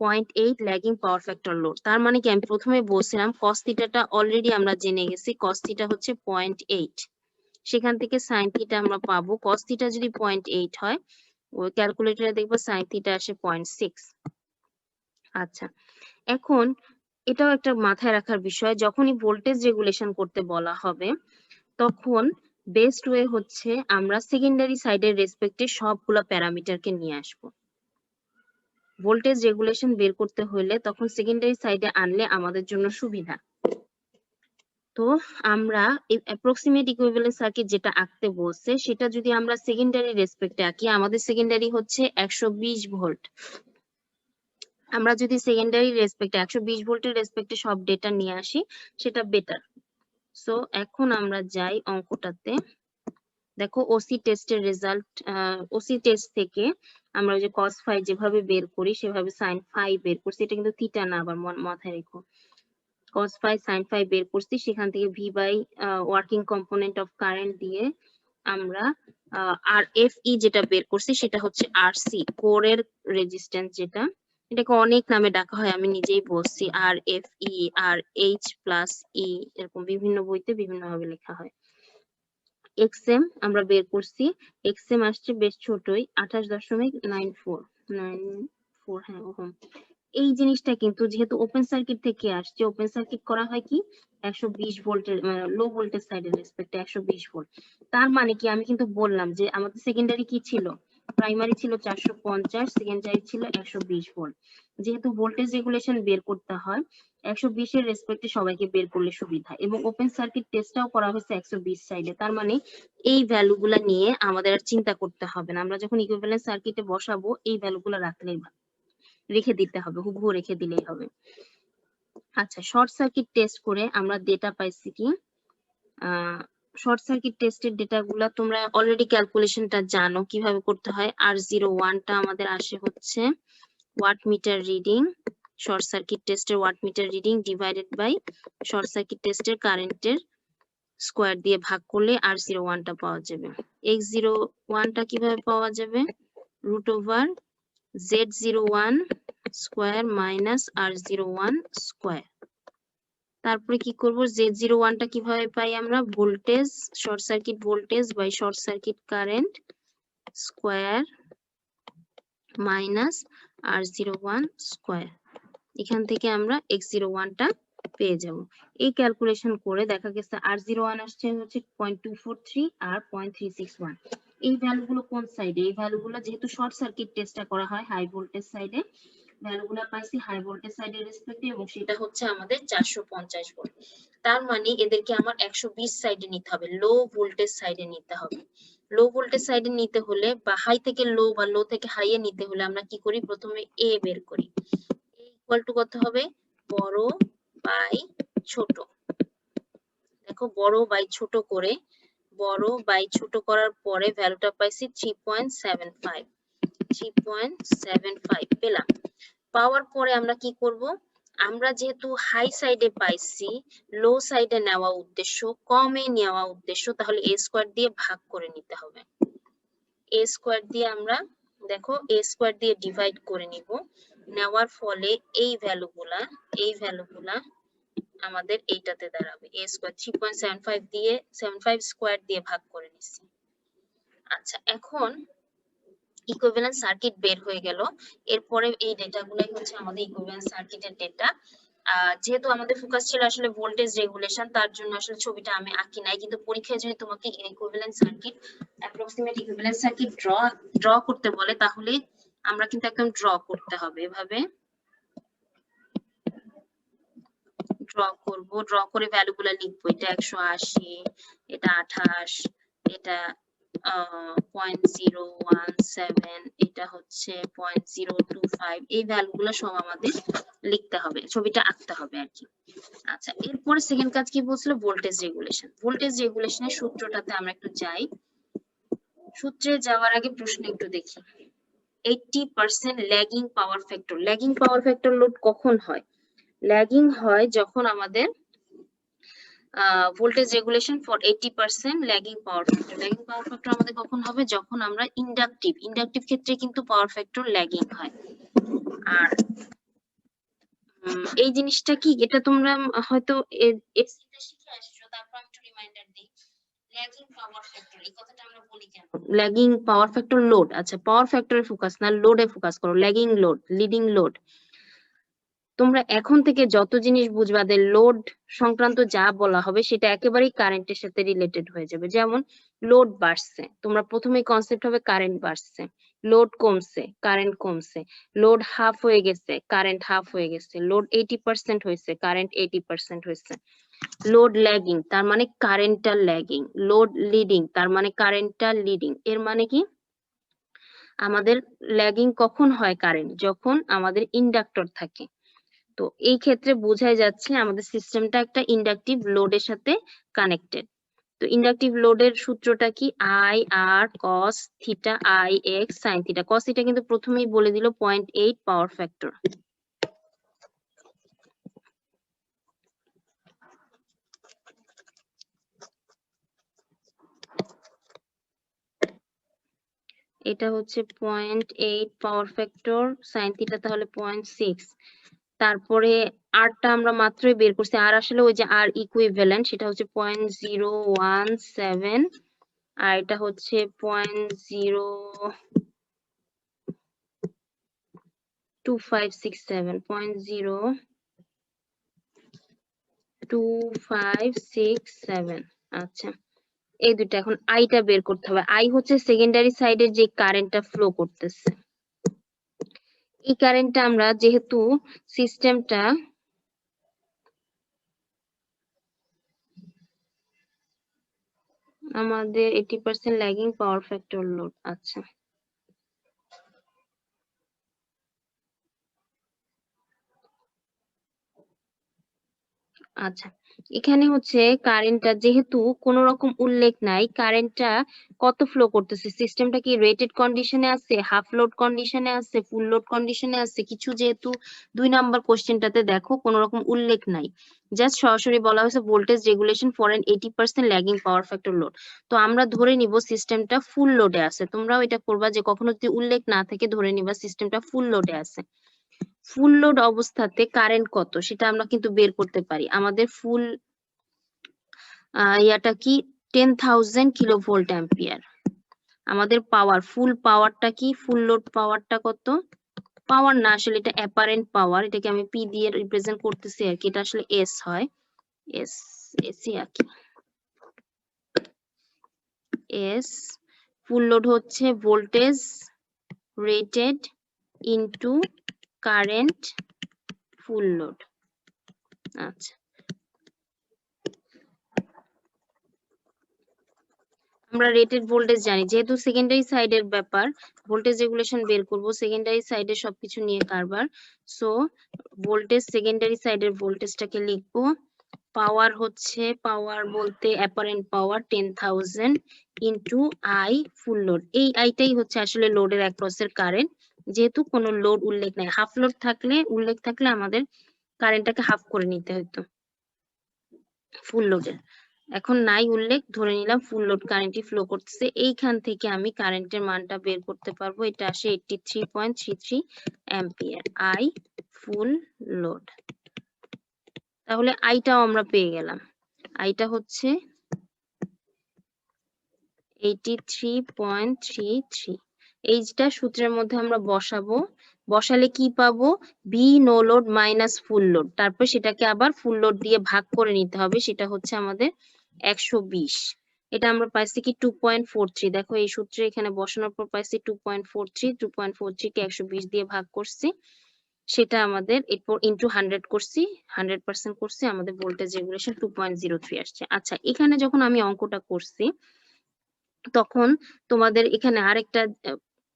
0.8 ল্যাগিং পাওয়ার ফ্যাক্টর লোড, তার মানে কি আমি প্রথমে বলছিলাম কস থিটাটা অলরেডি আমরা জেনে গেছি, কস থিটা হচ্ছে 0.8, সেখান থেকে সাইন থিটা আমরা পাবো, কস থিটা যদি 0.8 হয় ওই ক্যালকুলেটরে দেখবো সাইন থিটা আসে 0.6। আচ্ছা, এখন এটাও একটা মাথায় রাখার বিষয়, যখনই ভোল্টেজ রেগুলেশন করতে বলা হবে তখন বেস্ট ওয়ে হচ্ছে আমরা সেকেন্ডারি সাইডের রেসপেক্টে সবগুলো প্যারামিটারকে নিয়ে আসবো। ভোল্টেজ রেগুলেশন বের করতে হলে তখন সেকেন্ডারি সাইডে আনলে আমাদের জন্য সুবিধা। তো আমরা অ্যাপ্রক্সিমেট ইকুইভ্যালেন্ট সার্কিট যেটা আঁকতে বলছে সেটা যদি আমরা সেকেন্ডারি রেসপেক্টে আঁকি, আমাদের সেকেন্ডারি হচ্ছে 120 ভোল্ট। আমরা যদি সেকেন্ডারি রেসপেক্টে 120 ভোল্টের রেসপেক্টে সব ডেটা নিয়ে আসি সেটা বেটার। সো এখন আমরা যাই অঙ্কটাতে। দেখো ওসি টেস্টের রেজাল্ট, ওসি টেস্ট থেকে আমরা যে cos ফাই যেভাবে বের করি সেভাবে sin ফাই বের করছি, এটা কিন্তু থিটা না, আবার মাথায় রেখো। cos ফাই sin ফাই বের করছি, সেখান থেকে V by working component of current দিয়ে আমরা আর এফ ই যেটা বের করছি সেটা হচ্ছে আর সি, কোরের রেজিস্ট্যান্স যেটা, এটাকে অনেক নামে ডাকা হয়, আমি নিজেই বলছি আর এফ ই, আর এইচ প্লাস ই, এরকম বিভিন্ন বইতে বিভিন্ন ভাবে লেখা হয়। এক্সএম আমরা বের করছি, এক্সএম আসছে বেশ ছোটই 28.94 হ্যাঁ ওহম। এই জিনিসটা কিন্তু যেহেতু ওপেন সার্কিট থেকে আসছে, ওপেন সার্কিট করা হয় কি 120 ভোল্টের লো ভোল্টেজ সাইডের রেসপেক্টে 120 ভোল্ট। তার মানে কি আমি কিন্তু বললাম যে আমাদের সেকেন্ডারি কি ছিল, প্রাইমারি ছিল 450, সেকেন্ডারি ছিল 120 ভোল্ট। যেহেতু ভোল্টেজ রেগুলেশন বের করতে হয় 120 এর রেসপেক্টে সবাইকে বের করলে সুবিধা, এবং ওপেন সার্কিট টেস্টটাও করা হয়েছে 120 সাইডে, তার মানে এই ভ্যালুগুলা নিয়ে আমাদের আর চিন্তা করতে হবে না, আমরা যখন ইকুইভ্যালেন্ট সার্কিটে বসাবো এই ভ্যালুগুলো রাখলেই রেখে দিতে হবে, হুবহু রেখে দিলেই হবে। আচ্ছা, শর্ট সার্কিট টেস্ট করে আমরা ডেটা পাইছি কি, শর্ট সার্কিট টেস্টের ডেটাগুলো তোমরা অলরেডি ক্যালকুলেশনটা জানো কিভাবে করতে হয়। R01টা আমাদের আসে হচ্ছে watt meter reading, short circuit টেস্টের watt meter reading divided by short circuit টেস্টের কারেন্টের স্কোয়ার দিয়ে ভাগ করলে R01টা পাওয়া যাবে। X01টা কিভাবে পাওয়া যাবে, root over Z01 square minus R01 square. তারপরে কি করব, Z01টা কিভাবে পাই আমরা, voltage short circuit voltage by short circuit current square minus R01 square. এখান থেকে আমরা X01টা পেয়ে যাব। এই ক্যালকুলেশন করে দেখা গেছে R01 আসছে হচ্ছে 0.243 আর 0.361। এই ভ্যালুগুলো কোন সাইডে, এই ভ্যালুগুলো যেহেতু শর্ট সার্কিট টেস্টটা করা হয় হাই ভোল্টেজ সাইডে, ভ্যালুগুলো পাইছি হাই ভোল্টেজ সাইডের রেসপেক্টে, এবং সেটা হচ্ছে আমাদের 450 ভোল্ট। তার মানে এদেরকে আমার 120 সাইডে নিতে হবে, লো ভোল্টেজ সাইডে নিতে হবে। লো ভোল্টেজ সাইডে নিতে হলে বা হাই থেকে লো বা লো থেকে হাই এ নিতে হলে আমরা কি করি, প্রথমে এ বের করি। এ ইকুয়াল টু কত হবে, বড় বাই ছোট। দেখো বড় বাই ছোট করে, বড় বাই ছোট করার পরে ভ্যালুটা পাইছি 3.75, 3.75 পেলাম। পাওয়ার পরে আমরা কি করব, আমরা যেহেতু হাই সাইডে পাইছি, লো সাইডে নেওয়া উদ্দেশ্য, কমে নেওয়া উদ্দেশ্য, তাহলে a স্কয়ার দিয়ে ভাগ করে নিতে হবে। a স্কয়ার দিয়ে আমরা দেখো a স্কয়ার দিয়ে ডিভাইড করে নিব, নেওয়ার ফলে এই ভ্যালুগুলা আমাদের এইটাতে দাঁড়াবে a স্কয়ার 3.75 দিয়ে 75 স্কয়ার দিয়ে ভাগ করে নিছি। আচ্ছা, এখন ইকুইভ্যালেন্ট সার্কিট বের হয়ে গেল। এরপরে এই ডেটাগুলাই হচ্ছে আমাদের ইকুইভ্যালেন্ট সার্কিটের ডেটা। যেহেতু আমাদের ফোকাস ছিল আসলে ভোল্টেজ রেগুলেশন, তার জন্য আসলে ছবিটা আমি আঁকি নাই, কিন্তু পরীক্ষায় যদি তোমাকে equivalent circuit approximate equivalent circuit draw করতে বলে, তাহলে আমরা কিন্তু একদম ড্র করতে হবে, এভাবে ড্র করব, ড্র করে ভ্যালুগুলো লিখবো, এটা 180, এটা 28, এটা 0.017, এটা হচ্ছে 0.025, এই ভ্যালুগুলো সব আমাদের লিখতে হবে, ছবিটা আঁকতে হবে আর কি। আচ্ছা, এরপরে সেকেন্ড কাজ কি বলছিল, ভোল্টেজ রেগুলেশন। ভোল্টেজ রেগুলেশনের সূত্রটাতে আমরা একটু যাই। সূত্রে যাওয়ার আগে প্রশ্ন একটু দেখি। 80% lagging power factor. Lagging power factor load কখন হয়? ল্যাগিং হয় যখন আমাদের voltage regulation for 80% lagging power factor. Lagging power factor আমাদের কখন হবে? যখন আমরা ইন্ডাকটিভ ক্ষেত্রে কিন্তু পাওয়ার ফ্যাক্টর ল্যাগিং হয়। আর এই জিনিসটা কি, এটা তোমরা হয়তো এফসিতে শিখে আসছো, তারপর আমি একটু রিমাইন্ডার দিই। ল্যাগিং পাওয়ার ফ্যাক্টর, এই কথাটা আমরা বলি কেন? ল্যাগিং পাওয়ার ফ্যাক্টর লোড, আচ্ছা পাওয়ার ফ্যাক্টরে ফোকাস না, লোডে ফোকাস করো। Lagging load, leading load. তোমরা এখন থেকে যত জিনিস বুঝবাদের লোড সংক্রান্ত যা বলা হবে সেটা একেবারেই কারেন্টের সাথে রিলেটেড হয়ে যাবে। যেমন লোড বাড়ছে, তোমরা প্রথমেই কনসেপ্ট হবে কারেন্ট বাড়ছে। লোড কমছে, কারেন্ট কমছে। লোড হাফ হয়ে গেছে, কারেন্ট হাফ হয়ে গেছে। লোড 80% হয়েছে, কারেন্ট 80% হয়েছে। লোড ল্যাগিং, তার মানে কারেন্টটা ল্যাগিং। লোড লিডিং, তার মানে কারেন্টটা লিডিং। এর মানে কি, আমাদের ল্যাগিং কখন হয় কারেন্ট? যখন আমাদের ইন্ডাক্টর থাকে। তো এই ক্ষেত্রে বোঝাই যাচ্ছে আমাদের সিস্টেমটা একটা ইন্ডাকটিভ লোডের সাথে কানেক্টেড। তো ইন্ডাকটিভ লোডের সূত্রটা কি? I R cos theta I X sine theta. Cos theta কিন্তু প্রথমেই বলে দিল 0.8 পাওয়ার ফ্যাক্টর। এটা হচ্ছে 0.8 পাওয়ার ফ্যাক্টর, সাইন থিটা তাহলে 0.6। তারপরে আরটা আমরা মাত্রই বের করছি, আর আসলে ওই যে আর ইকুইভ্যালেন্ট, সেটা হচ্ছে 0.017, আর এটা হচ্ছে 0.2567 আচ্ছা, এই দুটো। এখন আইটা বের করতে হবে। আই হচ্ছে সেকেন্ডারি সাইডের যে কারেন্টটা ফ্লো করতেছে। এই কারেন্টটা আমরা যেহেতু সিস্টেমটা আমাদের 80% ল্যাগিং পাওয়ার ফ্যাক্টর লোড। আচ্ছা, আচ্ছা এখানে হচ্ছে কারেন্টটা যেহেতু কোনো রকম উল্লেখ নাই, কারেন্টটা কত ফ্লো করতেছে, সিস্টেমটা কি রেটেড কন্ডিশনে আছে, হাফ লোড কন্ডিশনে আছে, ফুল লোড কন্ডিশনে আছে, কিছু যেহেতু 2 নাম্বার কোশ্চেনটাতে দেখো কোনো রকম উল্লেখ নাই, জাস্ট সরাসরি বলা হয়েছে voltage regulation for N 80% lagging power factor load. তো আমরা ধরে নিব সিস্টেমটা ফুল লোডে আছে। তোমরাও এটা করবা যে কখনো যদি উল্লেখ না থাকে ধরে নিবা সিস্টেমটা ফুল লোডে আছে। ফুল লোড অবস্থাতে কারেন্ট কত সেটা আমরা কিন্তু বের করতে পারি। আমাদের ফুল ইয়াটা কি 10,000 কিলোভোল্ট অ্যাম্পিয়ার। আমাদের পাওয়ার, ফুল পাওয়ারটা কি, ফুল লোড পাওয়ারটা কত? পাওয়ার না, আসলে এটা অ্যাপারেন্ট পাওয়ার, এটাকে আমি পি দিয়ে রিপ্রেজেন্ট করতেছি আর কি, এটা আসলে এস হয়, এস এসি আর কি। এস ফুল লোড হচ্ছে voltage rated into current full load. আচ্ছা, আমরা রেটেড ভোল্টেজ জানি, যেহেতু সেকেন্ডারি সাইডের ব্যাপার, ভোল্টেজ রেগুলেশন বের করব, সেকেন্ডারি সাইডে সবকিছু নিয়ে কারবার। সো ভোল্টেজ সেকেন্ডারি সাইডের ভোল্টেজটাকে লিখবো, পাওয়ার হচ্ছে, পাওয়ার বলতে apparent power 10,000 into I full load. এই আইটাই হচ্ছে আসলে লোডের অ্যাক্রসের কারেন্ট, যেহেতু কোনো লোড উল্লেখ নাই। হাফ লোড থাকলে, উল্লেখ থাকলে আমাদের কারেন্টটাকে হাফ করে নিতে হতো ফুল লোডের। এখন নাই উল্লেখ, ধরে নিলাম ফুল লোড কারেন্টই ফ্লো করতেছে। এইখান থেকে আমি কারেন্টের মানটা বের করতে পারবো, এটা আসে 83.33 অ্যাম্পিয়ার আই ফুল লোড। তাহলে আইটাও আমরা পেয়ে গেলাম, আইটা হচ্ছে 83.33। এইটা সূত্রের মধ্যে আমরা বসাবো, বসালে কি পাবো, V no load minus full load, তারপর সেটাকে আবার ফুল লোড দিয়ে ভাগ করে নিতে হবে, সেটা হচ্ছে আমাদের 120। এটা আমরা পাইছি কি 2.43। দেখো এই সূত্রে এখানে বসানোর পর পাইছি 2.43, 2.43 কে 120 দিয়ে ভাগ করছি, সেটা আমাদের এরপর ইনটু 100 করছি, 100% করছি, আমাদের ভোল্টেজ রেগুলেশন 2.03 আসছে। আচ্ছা, এখানে যখন আমি অঙ্কটা করছি তখন তোমাদের এখানে আরেকটা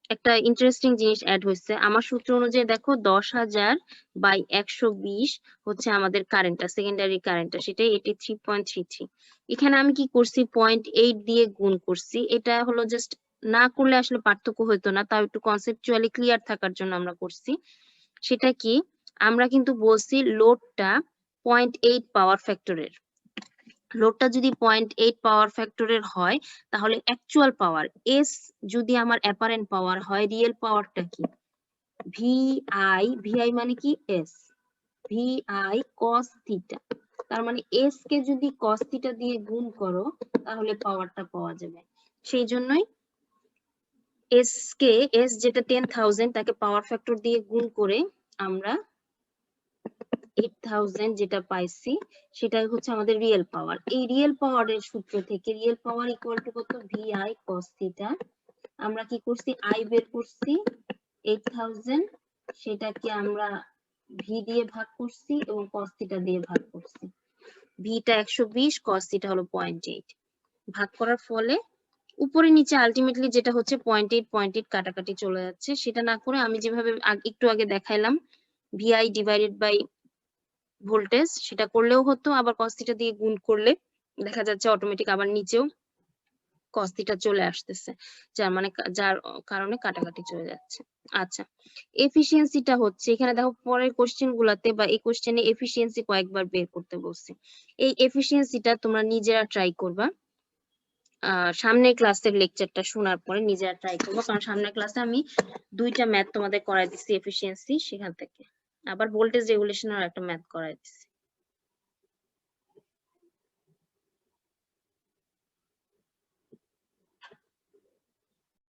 একটা ইন্টারেস্টিং জিনিস অ্যাড হয়েছে। আমার সূত্র অনুযায়ী দেখো 10,000/120 হচ্ছে আমাদের কারেন্টটা, সেকেন্ডারি কারেন্টটা, সেটাই 83.33। এখানে আমি কি করছি, 0.8 দিয়ে গুণ করছি। এটা হলো জাস্ট, না করলে আসলে পার্থক্য হতো না, তাও একটু কনসেপচুয়ালি ক্লিয়ার থাকার জন্য আমরা করছি। সেটা কি, আমরা কিন্তু বলছি লোডটা 0.8 পাওয়ার ফ্যাক্টরের। লোডটা যদি 0.8 পাওয়ার ফ্যাক্টরের হয়, তাহলে অ্যাকচুয়াল পাওয়ার এস যদি আমার অ্যাপারেন্ট পাওয়ার হয়, রিয়েল পাওয়ারটা কি, ভিআই, ভিআই মানে কি এস, ভিআই কস থিটা। তার মানে এস কে যদি কস থিটা দিয়ে গুণ করো তাহলে পাওয়ারটা পাওয়া যাবে। সেই জন্যই এস কে, এস যেটা 10,000 তাকে পাওয়ার ফ্যাক্টর দিয়ে গুণ করে আমরা 8,000 যেটা পাইছি সেটাই হচ্ছে আমাদের রিয়েল পাওয়ার। এই রিয়েল পাওয়ারের সূত্র থেকে রিয়েল পাওয়ার ইকুয়াল টু কত, ভিআই কস থিটা। আমরা কি করছি, আই বের করছি 8,000, সেটাকে আমরা ভি দিয়ে ভাগ করছি এবং কস থিটা দিয়ে ভাগ করছি। ভিটা 120, কস থিটা হলো 0.8। ভাগ করার ফলে উপরে নিচে আলটিমেটলি যেটা হচ্ছে 0.8 কাটাকাটি চলে যাচ্ছে। সেটা না করে আমি যেভাবে একটু আগে দেখাইলাম, ভিআই ডিভাইডেড বাই ভোল্টেজ, সেটা করলেও হতো, আবার কস থিটা দিয়ে গুণ করলে দেখা যাচ্ছে অটোমেটিক আবার নিচেও কস থিটা চলে আসতেছে, যার কারণে কাটাকাটি চলে যাচ্ছে। আচ্ছা, এফিসিয়েন্সিটা হচ্ছে এখানে দেখো পরের কোশ্চেন গুলাতে বা এই কোশ্চেনে এফিসিয়েন্সি কয়েকবার বের করতে বলছে। এই এফিসিয়েন্সিটা তোমরা নিজেরা ট্রাই করবা, সামনের ক্লাসের লেকচারটা শোনার পরে নিজেরা ট্রাই করবো, কারণ সামনের ক্লাসে আমি 2টা ম্যাথ তোমাদের করাই দিচ্ছি এফিসিয়েন্সি, সেখান থেকে আবার ভোল্টেজ রেগুলেশনের একটা ম্যাথ করাই দিচ্ছি।